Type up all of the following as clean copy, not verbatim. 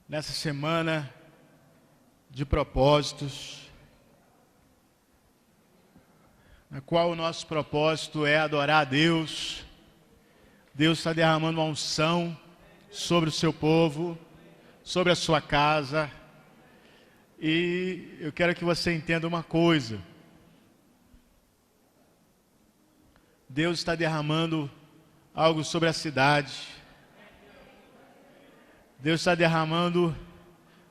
nessa semana de propósitos, na qual o nosso propósito é adorar a Deus. Deus está derramando uma unção sobre o seu povo, sobre a sua casa, e eu quero que você entenda uma coisa. Deus está derramando algo sobre a cidade. Deus está derramando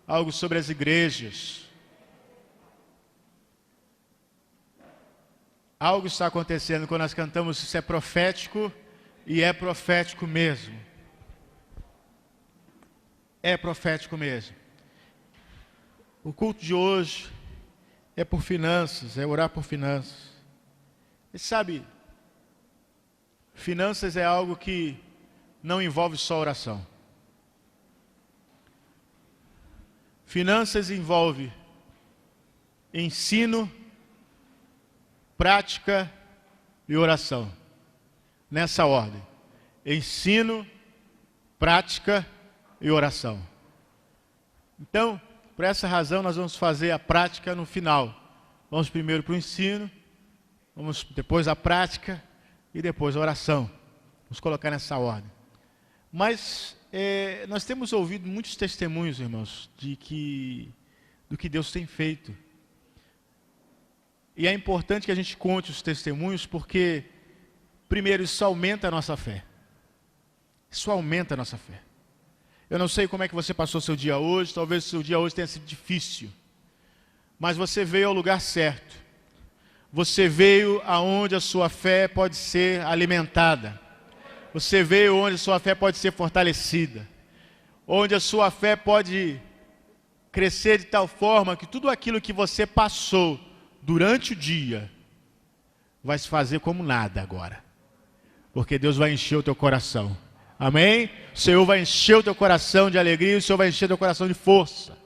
algo sobre as igrejas. Algo está acontecendo quando nós cantamos, isso é profético, e é profético mesmo. É profético mesmo. O culto de hoje é por finanças, é orar por finanças. E sabe, finanças é algo que não envolve só oração. Finanças envolve ensino, prática e oração. Nessa ordem. Ensino, prática e oração. Então, por essa razão, nós vamos fazer a prática no final. Vamos primeiro para o ensino, vamos depois a prática e depois a oração. Vamos colocar nessa ordem. Mas nós temos ouvido muitos testemunhos, irmãos, do que Deus tem feito. E é importante que a gente conte os testemunhos, porque, primeiro, isso aumenta a nossa fé. Isso aumenta a nossa fé. Eu não sei como é que você passou seu dia hoje, talvez o seu dia hoje tenha sido difícil. Mas você veio ao lugar certo. Você veio aonde a sua fé pode ser alimentada. Você veio onde a sua fé pode ser fortalecida. Onde a sua fé pode crescer de tal forma que tudo aquilo que você passou durante o dia vai se fazer como nada agora. Porque Deus vai encher o teu coração. Amém? O Senhor vai encher o teu coração de alegria, o Senhor vai encher o teu coração de força.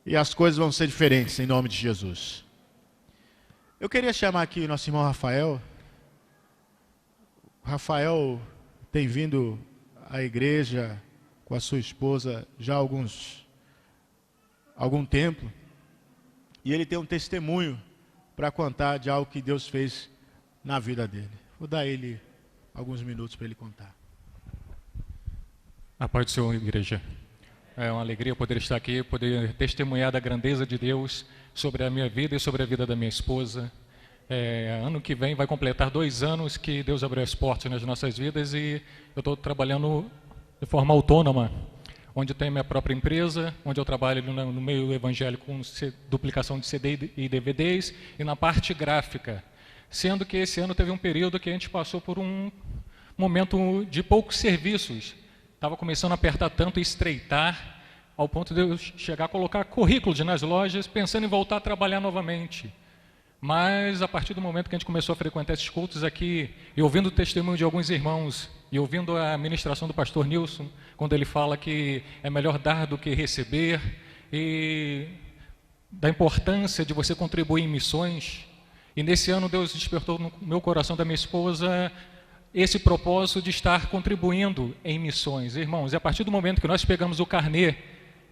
E as coisas vão ser diferentes em nome de Jesus. Eu queria chamar aqui o nosso irmão Rafael. O Rafael tem vindo à igreja com a sua esposa já há algum tempo. E ele tem um testemunho para contar de algo que Deus fez na vida dele. Vou dar a ele alguns minutos para ele contar. A paz do Senhor, igreja. É uma alegria poder estar aqui, poder testemunhar da grandeza de Deus sobre a minha vida e sobre a vida da minha esposa. Ano que vem vai completar 2 anos que Deus abriu as portas nas nossas vidas e eu estou trabalhando de forma autônoma, onde eu tenho minha própria empresa, onde eu trabalho no meio evangélico com duplicação de CD e DVDs e na parte gráfica. Sendo que esse ano teve um período que a gente passou por um momento de poucos serviços. Estava começando a apertar tanto e estreitar, ao ponto de eu chegar a colocar currículos nas lojas, pensando em voltar a trabalhar novamente. Mas, a partir do momento que a gente começou a frequentar esses cultos aqui, e ouvindo o testemunho de alguns irmãos, e ouvindo a ministração do pastor Nilson, quando ele fala que é melhor dar do que receber, e da importância de você contribuir em missões, e nesse ano Deus despertou no meu coração da minha esposa esse propósito de estar contribuindo em missões. Irmãos, e a partir do momento que nós pegamos o carnê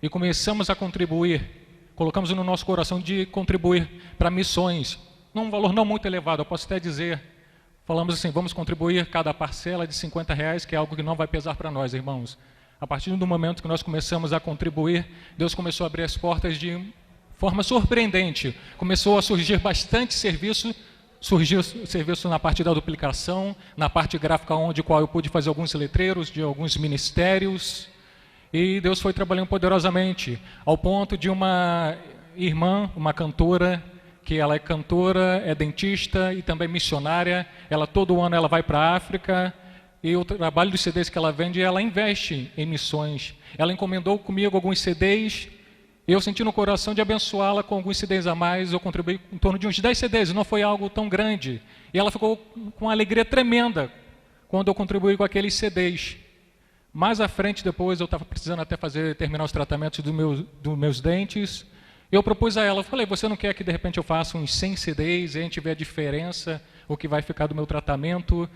e começamos a contribuir, colocamos no nosso coração de contribuir para missões, num valor não muito elevado, eu posso até dizer, falamos assim, vamos contribuir cada parcela de R$50, que é algo que não vai pesar para nós, irmãos. A partir do momento que nós começamos a contribuir, Deus começou a abrir as portas de forma surpreendente. Começou a surgir bastante serviço, surgiu serviço na parte da duplicação, na parte gráfica, qual eu pude fazer alguns letreiros de alguns ministérios. E Deus foi trabalhando poderosamente, ao ponto de uma irmã, uma cantora, que ela é cantora, é dentista e também missionária. Ela todo ano ela vai para a África e o trabalho dos CDs que ela vende, ela investe em missões. Ela encomendou comigo alguns CDs. Eu senti no coração de abençoá-la com alguns CDs a mais. Eu contribuí em torno de uns 10 CDs, não foi algo tão grande. E ela ficou com uma alegria tremenda quando eu contribuí com aqueles CDs. Mais à frente, depois, eu estava precisando até terminar os tratamentos dos meus dentes. Eu propus a ela, eu falei, você não quer que de repente eu faça uns 100 CDs e a gente vê a diferença, o que vai ficar do meu tratamento?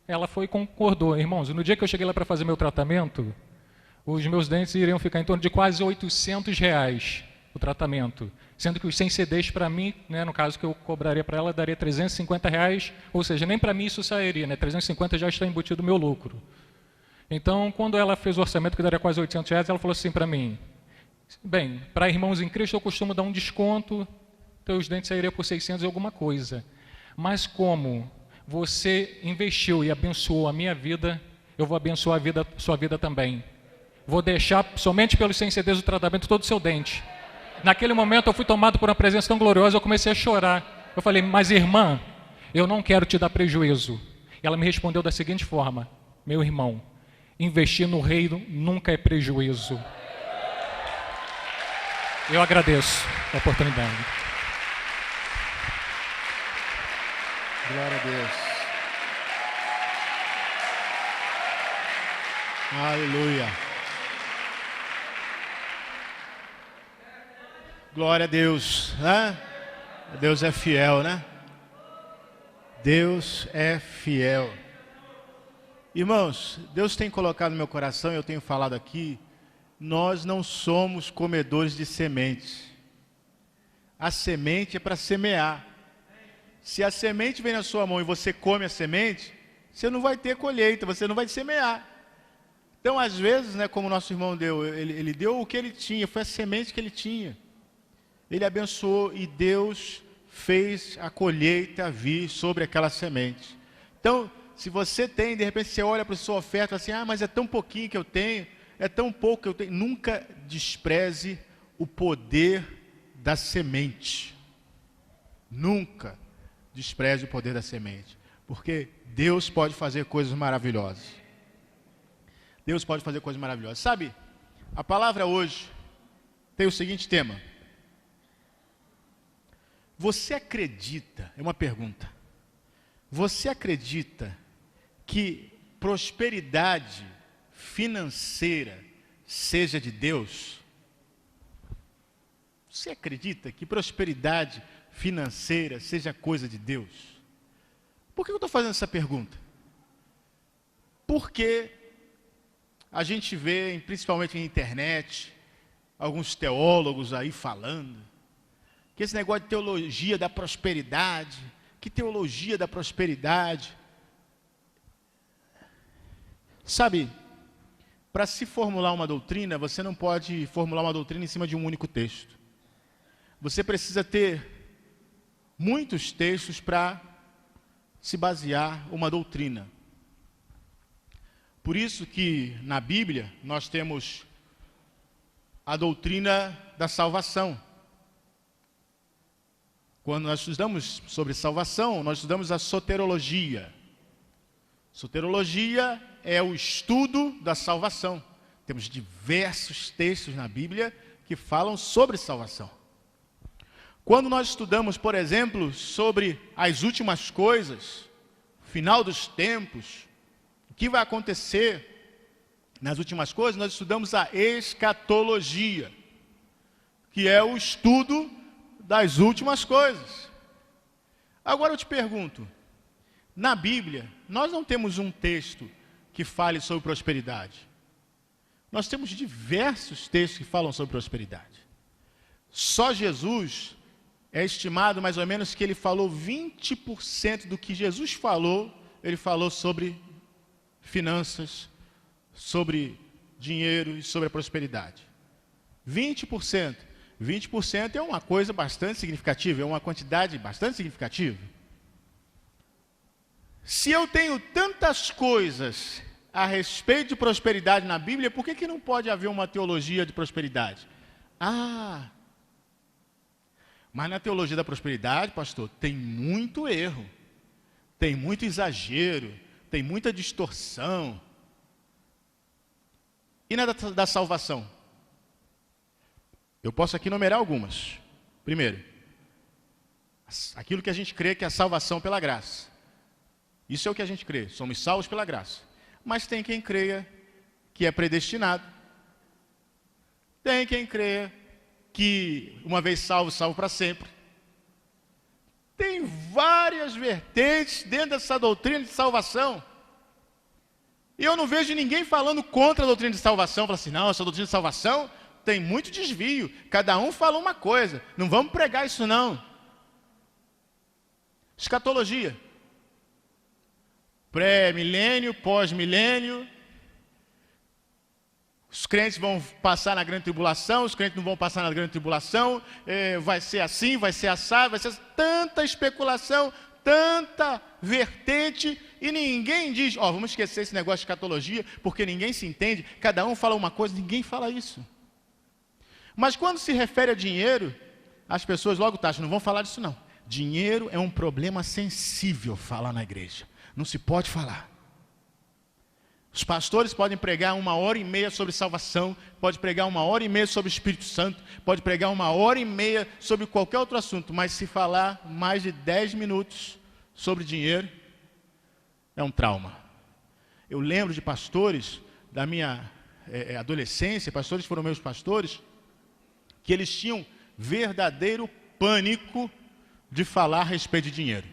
Ela foi e concordou. Irmãos, no dia que eu cheguei lá para fazer meu tratamento, os meus dentes iriam ficar em torno de quase R$ 800 o tratamento, sendo que os 100 CDs para mim, né, no caso que eu cobraria para ela, daria R$ 350, ou seja, nem para mim isso sairia, né, 350 já está embutido o meu lucro. Então, quando ela fez o orçamento que daria quase R$ 800, ela falou assim para mim, bem, para irmãos em Cristo eu costumo dar um desconto, teus dentes sairiam por 600 e alguma coisa, mas como você investiu e abençoou a minha vida, eu vou abençoar sua vida também. Vou deixar somente pelos 100 CDs do tratamento todo o seu dente. Naquele momento eu fui tomado por uma presença tão gloriosa, eu comecei a chorar. Eu falei, mas irmã, eu não quero te dar prejuízo. E ela me respondeu da seguinte forma, meu irmão, investir no reino nunca é prejuízo. Eu agradeço a oportunidade. Glória a Deus. Aleluia. Glória a Deus, né? Deus é fiel, né? Deus é fiel. Irmãos, Deus tem colocado no meu coração, eu tenho falado aqui, nós não somos comedores de sementes. A semente é para semear. Se a semente vem na sua mão e você come a semente, você não vai ter colheita, você não vai semear. Então, às vezes, né, como o nosso irmão deu, ele deu o que ele tinha, foi a semente que ele tinha. Ele abençoou e Deus fez a colheita vir sobre aquela semente. Então, se você tem, de repente você olha para a sua oferta assim, mas é tão pouquinho que eu tenho, é tão pouco que eu tenho. Nunca despreze o poder da semente. Nunca despreze o poder da semente. Porque Deus pode fazer coisas maravilhosas. Deus pode fazer coisas maravilhosas. Sabe, a palavra hoje tem o seguinte tema. Você acredita, é uma pergunta, você acredita que prosperidade financeira seja de Deus? Você acredita que prosperidade financeira seja coisa de Deus? Por que eu estou fazendo essa pergunta? Porque a gente vê, principalmente na internet, alguns teólogos aí falando, que esse negócio de teologia da prosperidade, que teologia da prosperidade. Sabe, para se formular uma doutrina, você não pode formular uma doutrina em cima de um único texto. Você precisa ter muitos textos para se basear uma doutrina. Por isso que na Bíblia nós temos a doutrina da salvação. Quando nós estudamos sobre salvação, nós estudamos a soterologia. Soterologia é o estudo da salvação. Temos diversos textos na Bíblia que falam sobre salvação. Quando nós estudamos, por exemplo, sobre as últimas coisas, final dos tempos, o que vai acontecer nas últimas coisas, nós estudamos a escatologia, que é o estudo das últimas coisas. Agora eu te pergunto, na Bíblia, nós não temos um texto que fale sobre prosperidade. Nós temos diversos textos que falam sobre prosperidade. Só Jesus é estimado mais ou menos que ele falou 20% do que Jesus falou, ele falou sobre finanças, sobre dinheiro e sobre a prosperidade. 20%. 20% é uma coisa bastante significativa, é uma quantidade bastante significativa. Se eu tenho tantas coisas a respeito de prosperidade na Bíblia, por que não pode haver uma teologia de prosperidade? Mas na teologia da prosperidade, pastor, tem muito erro, tem muito exagero, tem muita distorção. E na da salvação? Eu posso aqui numerar algumas. Primeiro, aquilo que a gente crê que é a salvação pela graça. Isso é o que a gente crê, somos salvos pela graça. Mas tem quem creia que é predestinado. Tem quem creia que uma vez salvo, salvo para sempre. Tem várias vertentes dentro dessa doutrina de salvação. E eu não vejo ninguém falando contra a doutrina de salvação. Fala assim, não, essa doutrina de salvação tem muito desvio. Cada um fala uma coisa. Não vamos pregar isso não. Escatologia. Pré-milênio, pós-milênio. Os crentes vão passar na grande tribulação, os crentes não vão passar na grande tribulação. Vai ser assim, vai ser assado, vai ser tanta especulação, tanta vertente, e ninguém diz, vamos esquecer esse negócio de escatologia, porque ninguém se entende, cada um fala uma coisa, ninguém fala isso. Mas quando se refere a dinheiro, as pessoas logo taxam, não vão falar disso não. Dinheiro é um problema sensível falar na igreja, não se pode falar. Os pastores podem pregar 1h30 sobre salvação, pode pregar 1h30 sobre o Espírito Santo, pode pregar 1h30 sobre qualquer outro assunto, mas se falar mais de 10 minutos sobre dinheiro, é um trauma. Eu lembro de pastores da minha adolescência, pastores foram meus pastores, que eles tinham verdadeiro pânico de falar a respeito de dinheiro.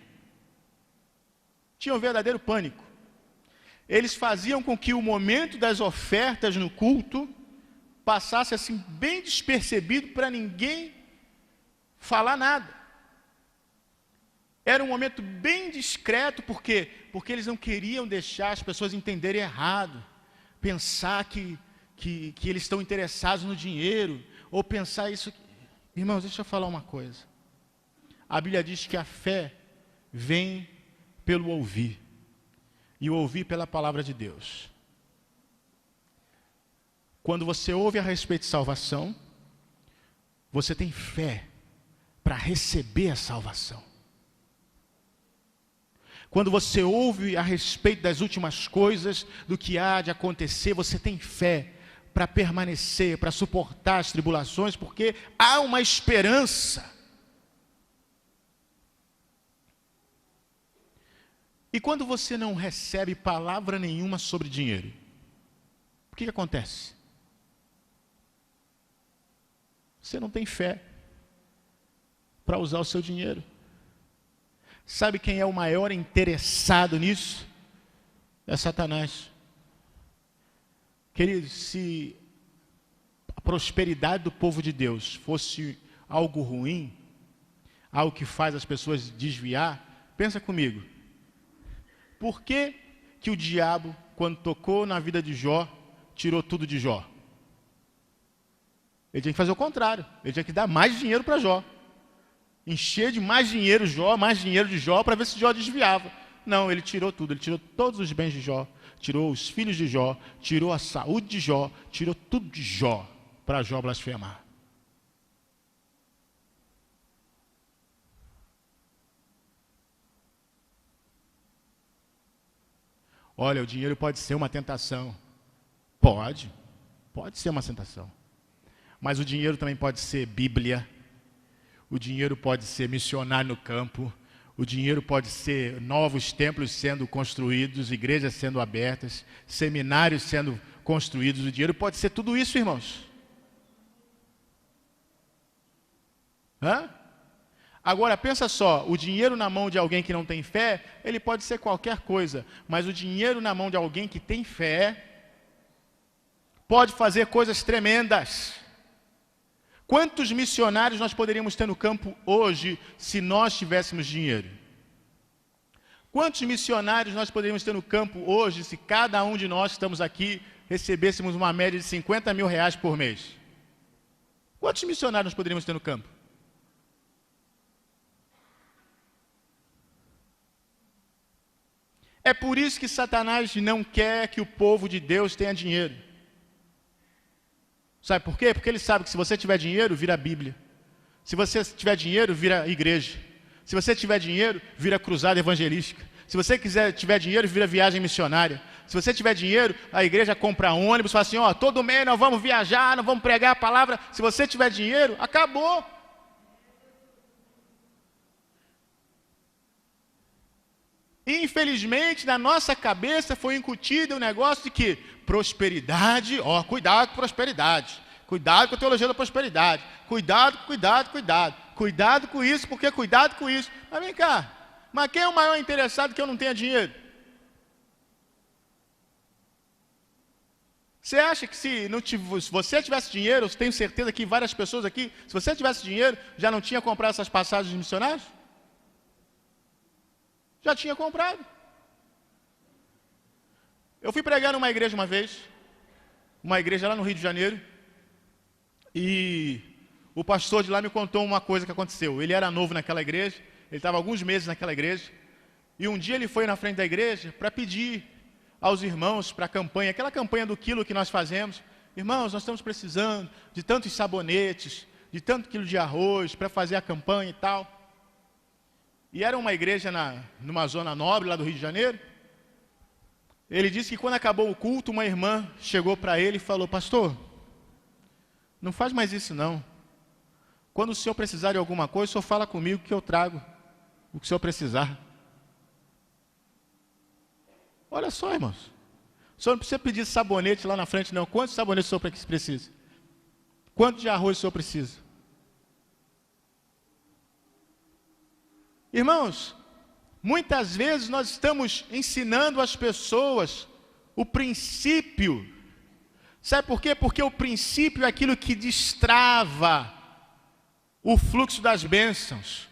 Tinham verdadeiro pânico. Eles faziam com que o momento das ofertas no culto passasse assim bem despercebido para ninguém falar nada. Era um momento bem discreto, por quê? Porque eles não queriam deixar as pessoas entenderem errado, pensar que eles estão interessados no dinheiro, ou pensar isso. Irmãos, deixa eu falar uma coisa. A Bíblia diz que a fé vem pelo ouvir. E ouvir pela palavra de Deus. Quando você ouve a respeito de salvação, você tem fé para receber a salvação. Quando você ouve a respeito das últimas coisas, do que há de acontecer, você tem fé para permanecer, para suportar as tribulações, porque há uma esperança. E quando você não recebe palavra nenhuma sobre dinheiro, o que acontece? Você não tem fé para usar o seu dinheiro. Sabe quem é o maior interessado nisso? É Satanás. Querido, se a prosperidade do povo de Deus fosse algo ruim, algo que faz as pessoas desviar, pensa comigo. Por que o diabo, quando tocou na vida de Jó, tirou tudo de Jó? Ele tinha que fazer o contrário. Ele tinha que dar mais dinheiro para Jó. Encher de mais dinheiro de Jó, para ver se Jó desviava. Não, ele tirou tudo. Ele tirou todos os bens de Jó, tirou os filhos de Jó, tirou a saúde de Jó, tirou tudo de Jó, para Jó blasfemar. Olha, o dinheiro pode ser uma tentação. Pode ser uma tentação. Mas o dinheiro também pode ser Bíblia. O dinheiro pode ser missionário no campo. O dinheiro pode ser novos templos sendo construídos, igrejas sendo abertas, seminários sendo construídos. O dinheiro pode ser tudo isso, irmãos. Agora, pensa só, o dinheiro na mão de alguém que não tem fé, ele pode ser qualquer coisa, mas o dinheiro na mão de alguém que tem fé, pode fazer coisas tremendas. Quantos missionários nós poderíamos ter no campo hoje, se nós tivéssemos dinheiro? Quantos missionários nós poderíamos ter no campo hoje, se cada um de nós que estamos aqui, recebêssemos uma média de 50 mil reais por mês? Quantos missionários nós poderíamos ter no campo? É por isso que Satanás não quer que o povo de Deus tenha dinheiro. Sabe por quê? Porque ele sabe que se você tiver dinheiro, vira Bíblia. Se você tiver dinheiro, vira igreja. Se você tiver dinheiro, vira cruzada evangelística. Se você tiver dinheiro, vira viagem missionária. Se você tiver dinheiro, a igreja compra ônibus, fala assim, todo mês nós vamos viajar, nós vamos pregar a palavra. Se você tiver dinheiro, acabou. Infelizmente, na nossa cabeça foi incutido o negócio de que prosperidade, cuidado com prosperidade, cuidado com a teologia da prosperidade, cuidado com isso, porque cuidado com isso. Mas vem cá, mas quem é o maior interessado que eu não tenha dinheiro? Você acha que se você tivesse dinheiro, eu tenho certeza que várias pessoas aqui, se você tivesse dinheiro, já não tinha comprado essas passagens de missionários? Já tinha comprado. Eu fui pregar numa igreja uma vez, uma igreja lá no Rio de Janeiro, e o pastor de lá me contou uma coisa que aconteceu. Ele era novo naquela igreja, ele estava alguns meses naquela igreja, e um dia ele foi na frente da igreja para pedir aos irmãos para a campanha, aquela campanha do quilo que nós fazemos. Irmãos, nós estamos precisando de tantos sabonetes, de tanto quilo de arroz para fazer a campanha e tal. E era uma igreja numa zona nobre lá do Rio de Janeiro. Ele disse que quando acabou o culto, uma irmã chegou para ele e falou: pastor, não faz mais isso não. Quando o senhor precisar de alguma coisa, o senhor fala comigo que eu trago o que o senhor precisar. Olha só, irmãos. O senhor não precisa pedir sabonete lá na frente, não. Quantos sabonetes o senhor precisa? Quanto de arroz o senhor precisa? Irmãos, muitas vezes nós estamos ensinando às pessoas o princípio. Sabe por quê? Porque o princípio é aquilo que destrava o fluxo das bênçãos.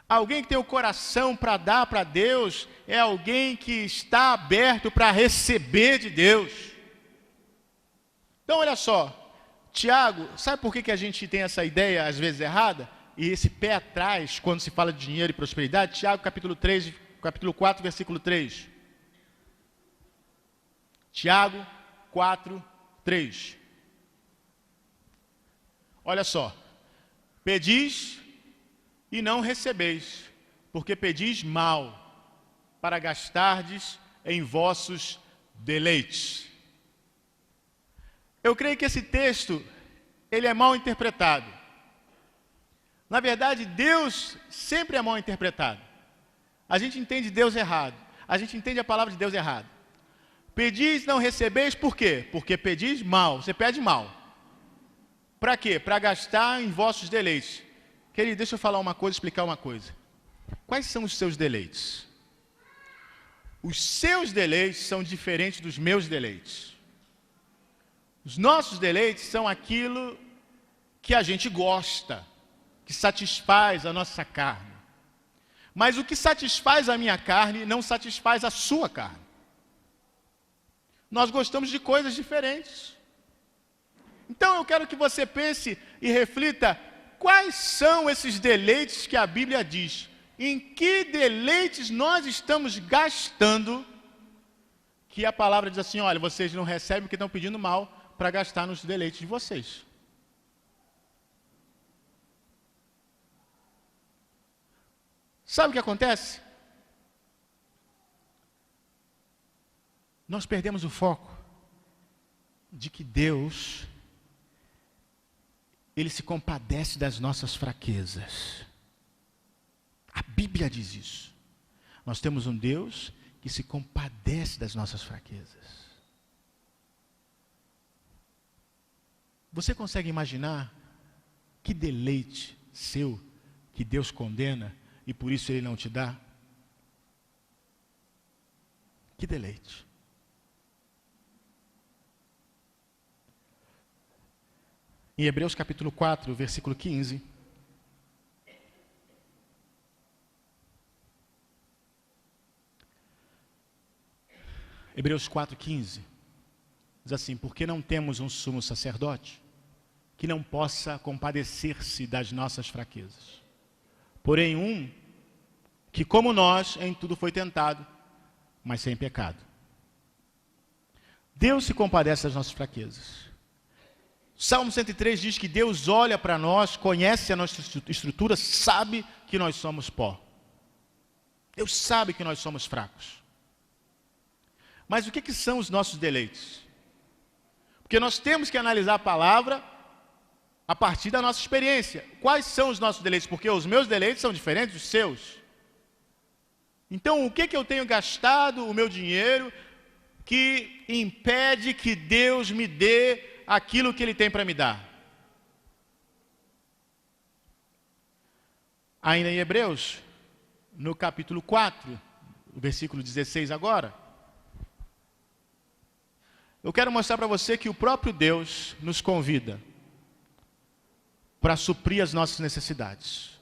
Alguém que tem o coração para dar para Deus é alguém que está aberto para receber de Deus. Então olha só, Tiago, sabe por que a gente tem essa ideia às vezes errada? E esse pé atrás quando se fala de dinheiro e prosperidade? Tiago capítulo 4, versículo 3. Tiago 4, 3. Olha só, pedis e não recebeis, porque pedis mal, para gastardes em vossos deleites. Eu creio que esse texto, ele é mal interpretado. Na verdade, Deus sempre é mal interpretado. A gente entende Deus errado. A gente entende a palavra de Deus errado. Pedis, não recebeis, por quê? Porque pedis mal, você pede mal. Para quê? Para gastar em vossos deleites. Querido, deixa eu falar uma coisa, explicar uma coisa. Quais são os seus deleites? Os seus deleites são diferentes dos meus deleites. Os nossos deleites são aquilo que a gente gosta, que satisfaz a nossa carne. Mas o que satisfaz a minha carne não satisfaz a sua carne. Nós gostamos de coisas diferentes. Então eu quero que você pense e reflita: quais são esses deleites que a Bíblia diz? Em que deleites nós estamos gastando que a palavra diz assim: olha, vocês não recebem porque estão pedindo mal para gastar nos deleites de vocês. Sabe o que acontece? Nós perdemos o foco de que Deus, Ele se compadece das nossas fraquezas. A Bíblia diz isso. Nós temos um Deus que se compadece das nossas fraquezas. Você consegue imaginar que deleite seu que Deus condena e por isso Ele não te dá? Que deleite. Em Hebreus capítulo 4, versículo 15. Hebreus 4, 15. Diz assim: porque não temos um sumo sacerdote que não possa compadecer-se das nossas fraquezas. Porém um que como nós em tudo foi tentado, mas sem pecado. Deus se compadece das nossas fraquezas. Salmo 103 diz que Deus olha para nós, conhece a nossa estrutura, sabe que nós somos pó. Deus sabe que nós somos fracos. Mas o que são os nossos deleites? Porque nós temos que analisar a palavra a partir da nossa experiência. Quais são os nossos deleites? Porque os meus deleites são diferentes dos seus. Então, o que eu tenho gastado o meu dinheiro que impede que Deus me dê aquilo que Ele tem para me dar? Ainda em Hebreus, no capítulo 4, o versículo 16 agora. Eu quero mostrar para você que o próprio Deus nos convida para suprir as nossas necessidades.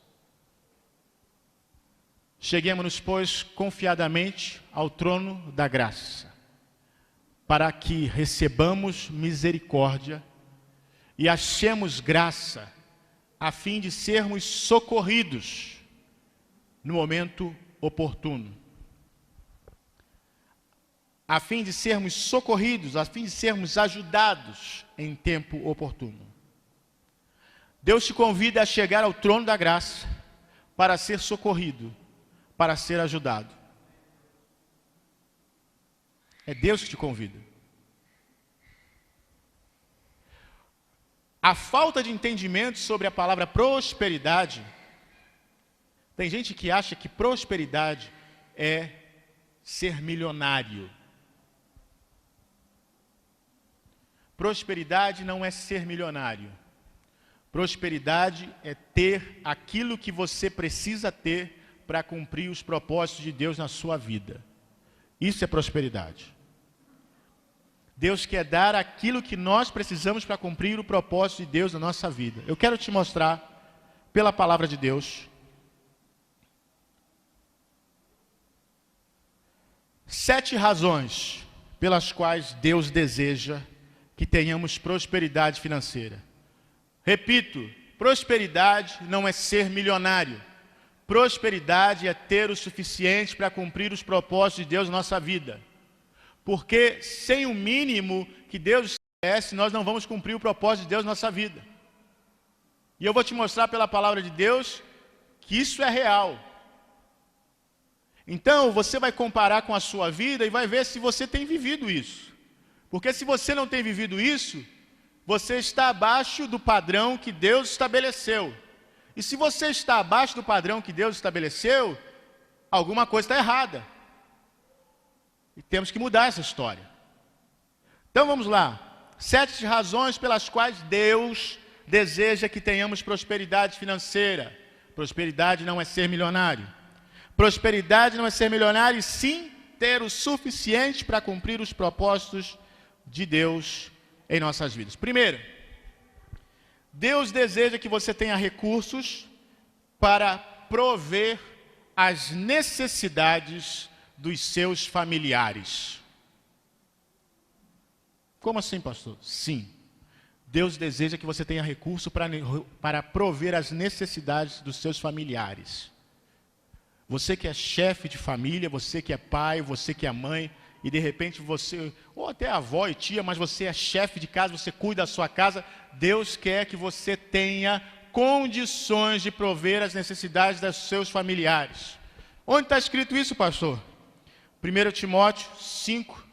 Cheguemos, pois, confiadamente ao trono da graça, para que recebamos misericórdia e achemos graça, a fim de sermos socorridos no momento oportuno. A fim de sermos socorridos, a fim de sermos ajudados em tempo oportuno. Deus te convida a chegar ao trono da graça para ser socorrido, para ser ajudado. É Deus que te convida. A falta de entendimento sobre a palavra prosperidade, tem gente que acha que prosperidade é ser milionário. Prosperidade não é ser milionário. Prosperidade é ter aquilo que você precisa ter para cumprir os propósitos de Deus na sua vida. Isso é prosperidade. Deus quer dar aquilo que nós precisamos para cumprir o propósito de Deus na nossa vida. Eu quero te mostrar, pela palavra de Deus, 7 razões pelas quais Deus deseja que tenhamos prosperidade financeira. Repito, prosperidade não é ser milionário. Prosperidade é ter o suficiente para cumprir os propósitos de Deus na nossa vida. Porque sem o mínimo que Deus estabelece, nós não vamos cumprir o propósito de Deus na nossa vida. E eu vou te mostrar pela palavra de Deus que isso é real. Então, você vai comparar com a sua vida e vai ver se você tem vivido isso. Porque se você não tem vivido isso, você está abaixo do padrão que Deus estabeleceu. E se você está abaixo do padrão que Deus estabeleceu, alguma coisa está errada. E temos que mudar essa história. Então vamos lá. 7 razões pelas quais Deus deseja que tenhamos prosperidade financeira. Prosperidade não é ser milionário. Prosperidade não é ser milionário, e sim ter o suficiente para cumprir os propósitos de Deus em nossas vidas. Primeiro, Deus deseja que você tenha recursos para prover as necessidades dos seus familiares. Como assim, pastor? Sim. Deus deseja que você tenha recurso para prover as necessidades dos seus familiares. Você que é chefe de família, você que é pai, você que é mãe, e de repente você, ou até avó e tia, mas você é chefe de casa, você cuida da sua casa, Deus quer que você tenha condições de prover as necessidades dos seus familiares. Onde está escrito isso, pastor? 1 Timóteo 5,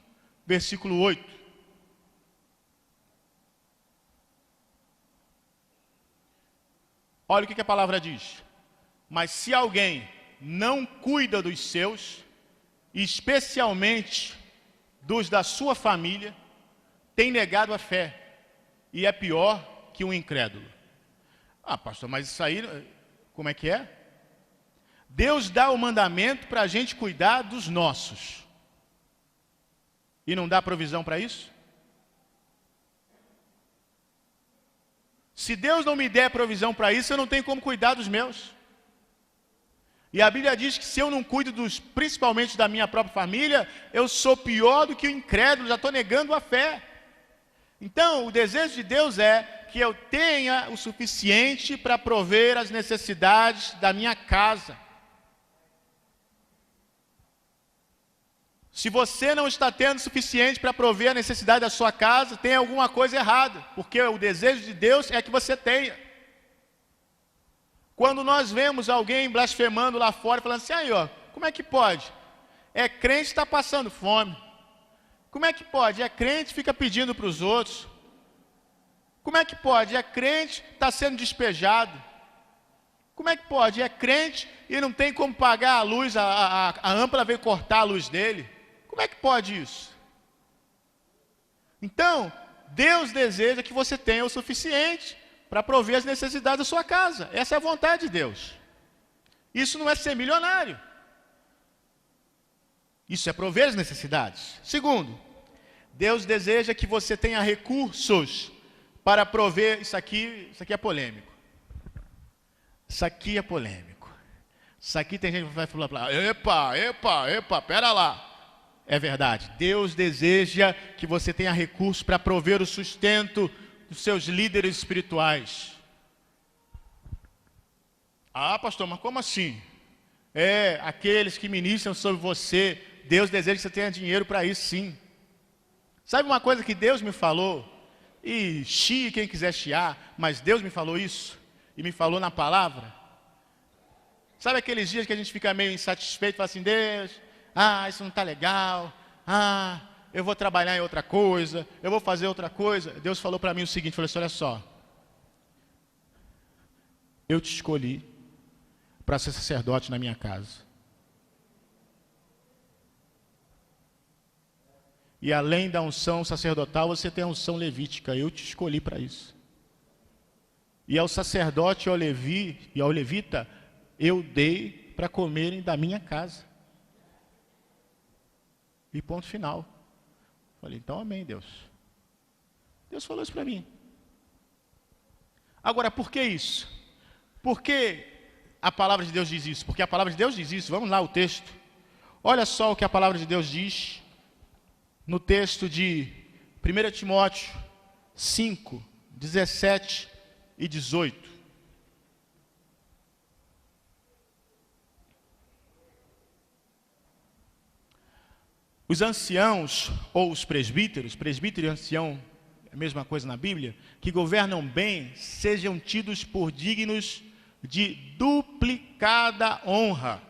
versículo 8. Olha o que a palavra diz. Mas se alguém não cuida dos seus, especialmente dos da sua família, tem negado a fé, e é pior que um incrédulo. Ah, pastor, mas isso aí, como é que é? Deus dá o mandamento para a gente cuidar dos nossos, e não dá provisão para isso? Se Deus não me der provisão para isso, eu não tenho como cuidar dos meus. E a Bíblia diz que se eu não cuido principalmente da minha própria família, eu sou pior do que o incrédulo, já estou negando a fé. Então, o desejo de Deus é que eu tenha o suficiente para prover as necessidades da minha casa. Se você não está tendo o suficiente para prover a necessidade da sua casa, tem alguma coisa errada, porque o desejo de Deus é que você tenha. Quando nós vemos alguém blasfemando lá fora, falando assim, aí ó, como é que pode? É crente que está passando fome. Como é que pode? É crente que fica pedindo para os outros. Como é que pode? É crente que está sendo despejado. Como é que pode? É crente e não tem como pagar a luz, a âmpula veio cortar a luz dele. Como é que pode isso? Então, Deus deseja que você tenha o suficiente para prover as necessidades da sua casa. Essa é a vontade de Deus. Isso não é ser milionário. Isso é prover as necessidades. Segundo, Deus deseja que você tenha recursos para prover. Isso aqui é polêmico. Isso aqui é polêmico. Isso aqui tem gente que vai falar, epa, pera lá. É verdade. Deus deseja que você tenha recursos para prover o sustento dos seus líderes espirituais. Ah, pastor, mas como assim? Aqueles que ministram sobre você, Deus deseja que você tenha dinheiro para isso, sim. Sabe uma coisa que Deus me falou? E chie quem quiser chiar, mas Deus me falou isso, e me falou na palavra. Sabe aqueles dias que a gente fica meio insatisfeito, fala assim, Deus, isso não está legal, eu vou trabalhar em outra coisa, eu vou fazer outra coisa. Deus falou para mim o seguinte, falou assim, olha só, eu te escolhi para ser sacerdote na minha casa. E além da unção sacerdotal, você tem a unção levítica. Eu te escolhi para isso. E ao sacerdote e ao levita, eu dei para comerem da minha casa. E ponto final. Falei, então amém, Deus. Deus falou isso para mim. Agora, por que isso? Por que a palavra de Deus diz isso? Porque a palavra de Deus diz isso. Vamos lá o texto. Olha só o que a palavra de Deus diz no texto de 1 Timóteo 5, 17 e 18. Os anciãos, ou os presbíteros, presbítero e ancião, é a mesma coisa na Bíblia, que governam bem, sejam tidos por dignos de duplicada honra.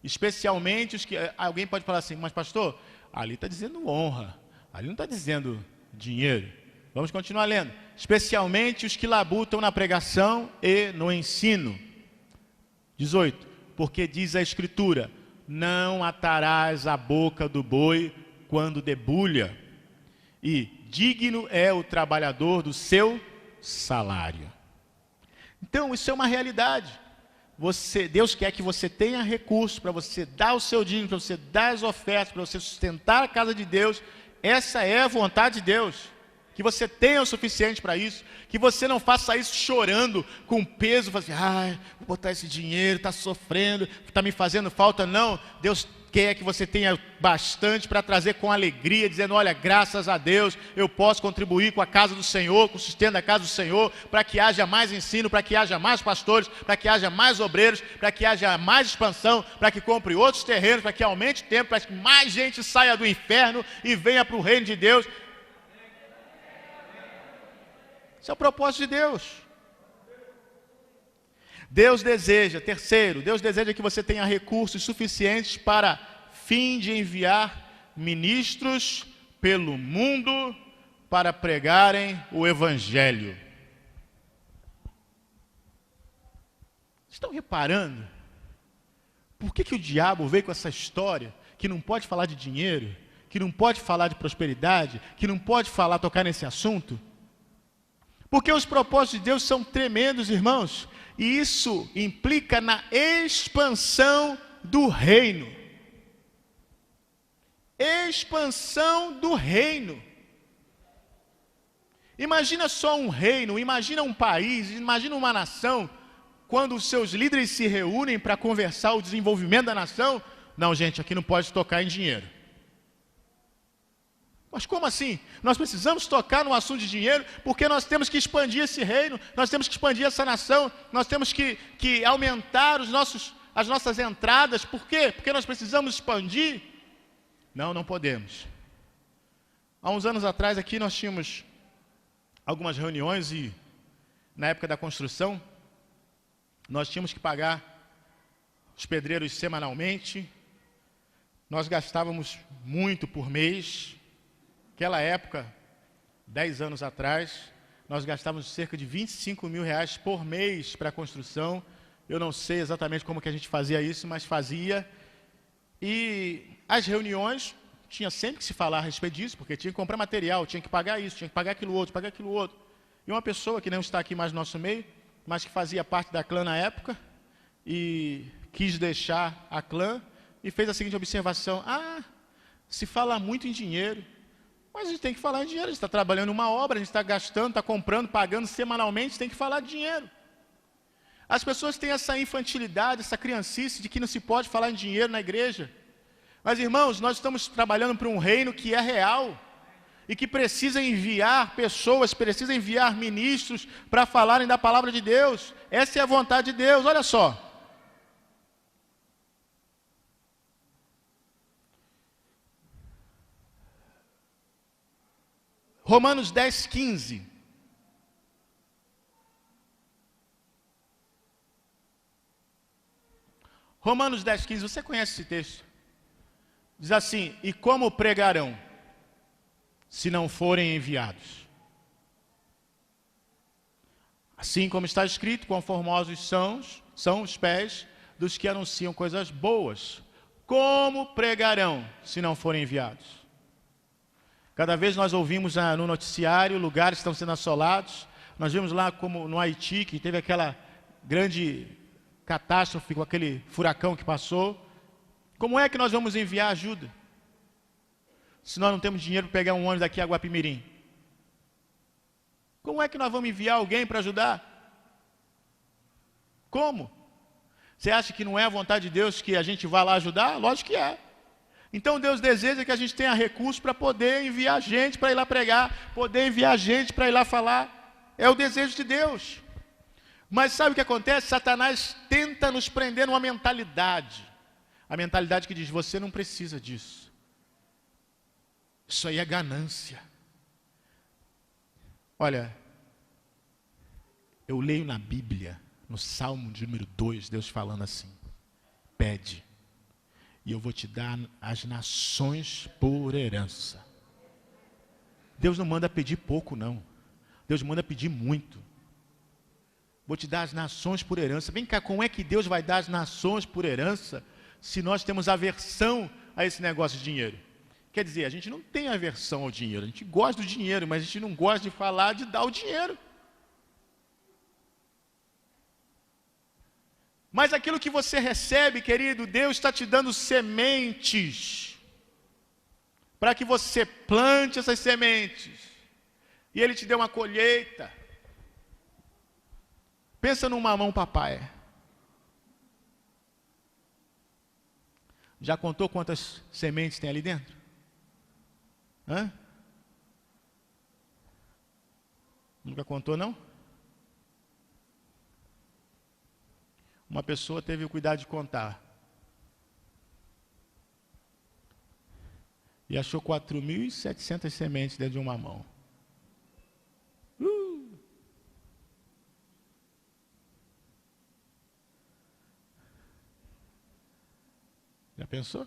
Especialmente os que... Alguém pode falar assim, mas pastor, ali está dizendo honra, ali não está dizendo dinheiro. Vamos continuar lendo. Especialmente os que labutam na pregação e no ensino. 18. Porque diz a Escritura, não atarás a boca do boi quando debulha, e digno é o trabalhador do seu salário. Então, isso é uma realidade. Deus quer que você tenha recursos para você dar o seu dízimo, para você dar as ofertas, para você sustentar a casa de Deus. Essa é a vontade de Deus. Que você tenha o suficiente para isso. Que você não faça isso chorando, com peso, assim, vou botar esse dinheiro, está sofrendo, está me fazendo falta. Não, Deus quer que você tenha bastante para trazer com alegria, dizendo, olha, graças a Deus, eu posso contribuir com a casa do Senhor, com o sustento da casa do Senhor, para que haja mais ensino, para que haja mais pastores, para que haja mais obreiros, para que haja mais expansão, para que compre outros terrenos, para que aumente o tempo, para que mais gente saia do inferno e venha para o reino de Deus. Esse é o propósito de Deus. Deus deseja que você tenha recursos suficientes para fim de enviar ministros pelo mundo para pregarem o Evangelho. Estão reparando? Por que o diabo veio com essa história que não pode falar de dinheiro, que não pode falar de prosperidade, que não pode tocar nesse assunto? Porque os propósitos de Deus são tremendos, irmãos, e isso implica na expansão do reino. Expansão do reino. Imagina só um reino, imagina um país, imagina uma nação, quando os seus líderes se reúnem para conversar o desenvolvimento da nação. Não, gente, aqui não pode tocar em dinheiro. Mas como assim? Nós precisamos tocar no assunto de dinheiro porque nós temos que expandir esse reino, nós temos que expandir essa nação, nós temos que aumentar as nossas entradas. Por quê? Porque nós precisamos expandir? Não podemos. Há uns anos atrás aqui nós tínhamos algumas reuniões e na época da construção nós tínhamos que pagar os pedreiros semanalmente, nós gastávamos muito por mês. Naquela época, 10 anos atrás, nós gastávamos cerca de 25 mil reais por mês para a construção. Eu não sei exatamente como que a gente fazia isso, mas fazia. E as reuniões, tinha sempre que se falar a respeito disso, porque tinha que comprar material, tinha que pagar isso, tinha que pagar aquilo outro, E uma pessoa que não está aqui mais no nosso meio, mas que fazia parte da clã na época, e quis deixar a clã, e fez a seguinte observação, se fala muito em dinheiro, Mas a gente tem que falar em dinheiro, a gente está trabalhando uma obra, a gente está gastando, está comprando, pagando semanalmente, tem que falar de dinheiro. As pessoas têm essa infantilidade, essa criancice de que não se pode falar em dinheiro na igreja. Mas, irmãos, nós estamos trabalhando para um reino que é real e que precisa enviar pessoas, precisa enviar ministros para falarem da palavra de Deus. Essa é a vontade de Deus, olha só. Romanos 10, 15. Romanos 10, 15, você conhece esse texto? Diz assim: e como pregarão, se não forem enviados? Assim como está escrito, quão formosos são os pés dos que anunciam coisas boas. Como pregarão, se não forem enviados? Cada vez nós ouvimos no noticiário, lugares estão sendo assolados. Nós vimos lá como no Haiti, que teve aquela grande catástrofe com aquele furacão que passou. Como é que nós vamos enviar ajuda se nós não temos dinheiro para pegar um ônibus daqui a Guapimirim? Como é que nós vamos enviar alguém para ajudar? Como? Você acha que não é a vontade de Deus que a gente vá lá ajudar? Lógico que é. Então Deus deseja que a gente tenha recursos para poder enviar gente para ir lá pregar, poder enviar gente para ir lá falar. É o desejo de Deus. Mas sabe o que acontece? Satanás tenta nos prender numa mentalidade. A mentalidade que diz: você não precisa disso. Isso aí é ganância. Olha, eu leio na Bíblia, no Salmo de número 2, Deus falando assim: pede, e eu vou te dar as nações por herança. Deus não manda pedir pouco, não. Deus manda pedir muito. Vou te dar as nações por herança. Vem cá, como é que Deus vai dar as nações por herança se nós temos aversão a esse negócio de dinheiro? Quer dizer, a gente não tem aversão ao dinheiro, a gente gosta do dinheiro, mas a gente não gosta de falar de dar o dinheiro. Mas aquilo que você recebe, querido, Deus está te dando sementes, para que você plante essas sementes, e Ele te dê uma colheita. Pensa num mamão papai. Já contou quantas sementes tem ali dentro? Hã? Nunca contou, não? Uma pessoa teve o cuidado de contar. E achou 4.700 sementes dentro de um mamão. Já pensou?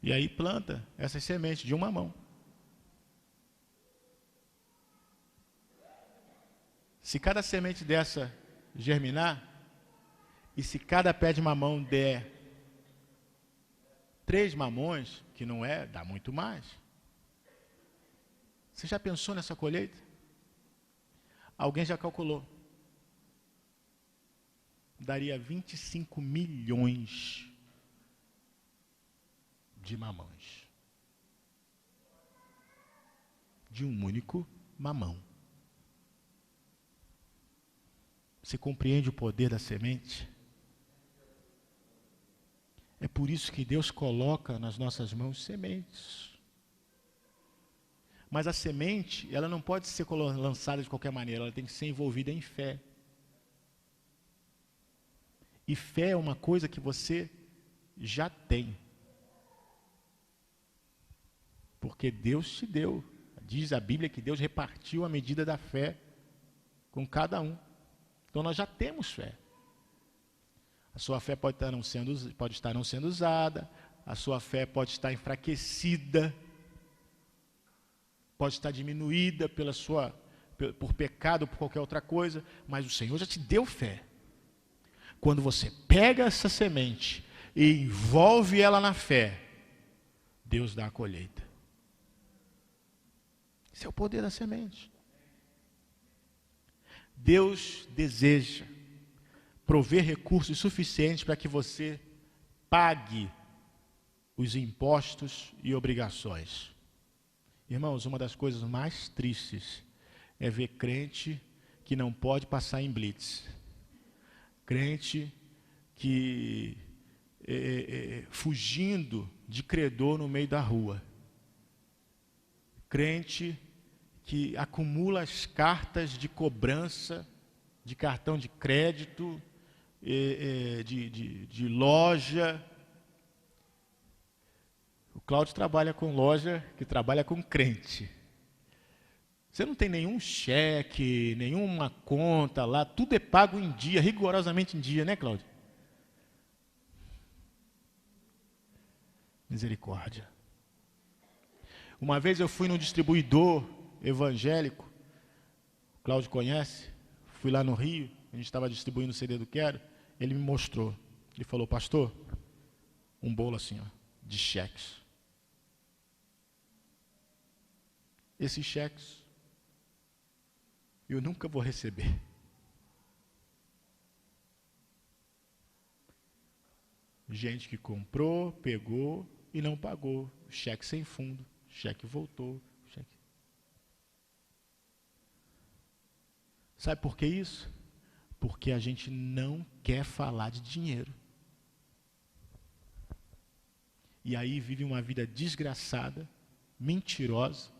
E aí planta essas sementes de uma mão. Se cada semente dessa germinar, e se cada pé de mamão der 3 mamões, que não é, dá muito mais. Você já pensou nessa colheita? Alguém já calculou? Daria 25 milhões de mamões. De um único mamão. Você compreende o poder da semente? É por isso que Deus coloca nas nossas mãos sementes. Mas a semente, ela não pode ser lançada de qualquer maneira, ela tem que ser envolvida em fé. E fé é uma coisa que você já tem. Porque Deus te deu. Diz a Bíblia que Deus repartiu a medida da fé com cada um. Então nós já temos fé. A sua fé pode estar não sendo usada, a sua fé pode estar enfraquecida, pode estar diminuída por pecado, por qualquer outra coisa, mas o Senhor já te deu fé. Quando você pega essa semente e envolve ela na fé, Deus dá a colheita. Esse é o poder da semente. Deus deseja prover recursos suficientes para que você pague os impostos e obrigações. Irmãos, uma das coisas mais tristes é ver crente que não pode passar em blitz. Crente que fugindo de credor no meio da rua. Crente que acumula as cartas de cobrança, de cartão de crédito, de loja. O Cláudio trabalha com loja que trabalha com crente. Você não tem nenhum cheque, nenhuma conta lá, tudo é pago em dia, rigorosamente em dia, né, Cláudio? Misericórdia. Uma vez eu fui num distribuidor evangélico, o Cláudio conhece, fui lá no Rio, a gente estava distribuindo o CD do Quero, ele me mostrou, ele falou, pastor, um bolo assim, ó, de cheques. Esses cheques eu nunca vou receber. Gente que comprou, pegou e não pagou. Cheque sem fundo, cheque voltou. Cheque... Sabe por que isso? Porque a gente não quer falar de dinheiro. E aí vive uma vida desgraçada, mentirosa,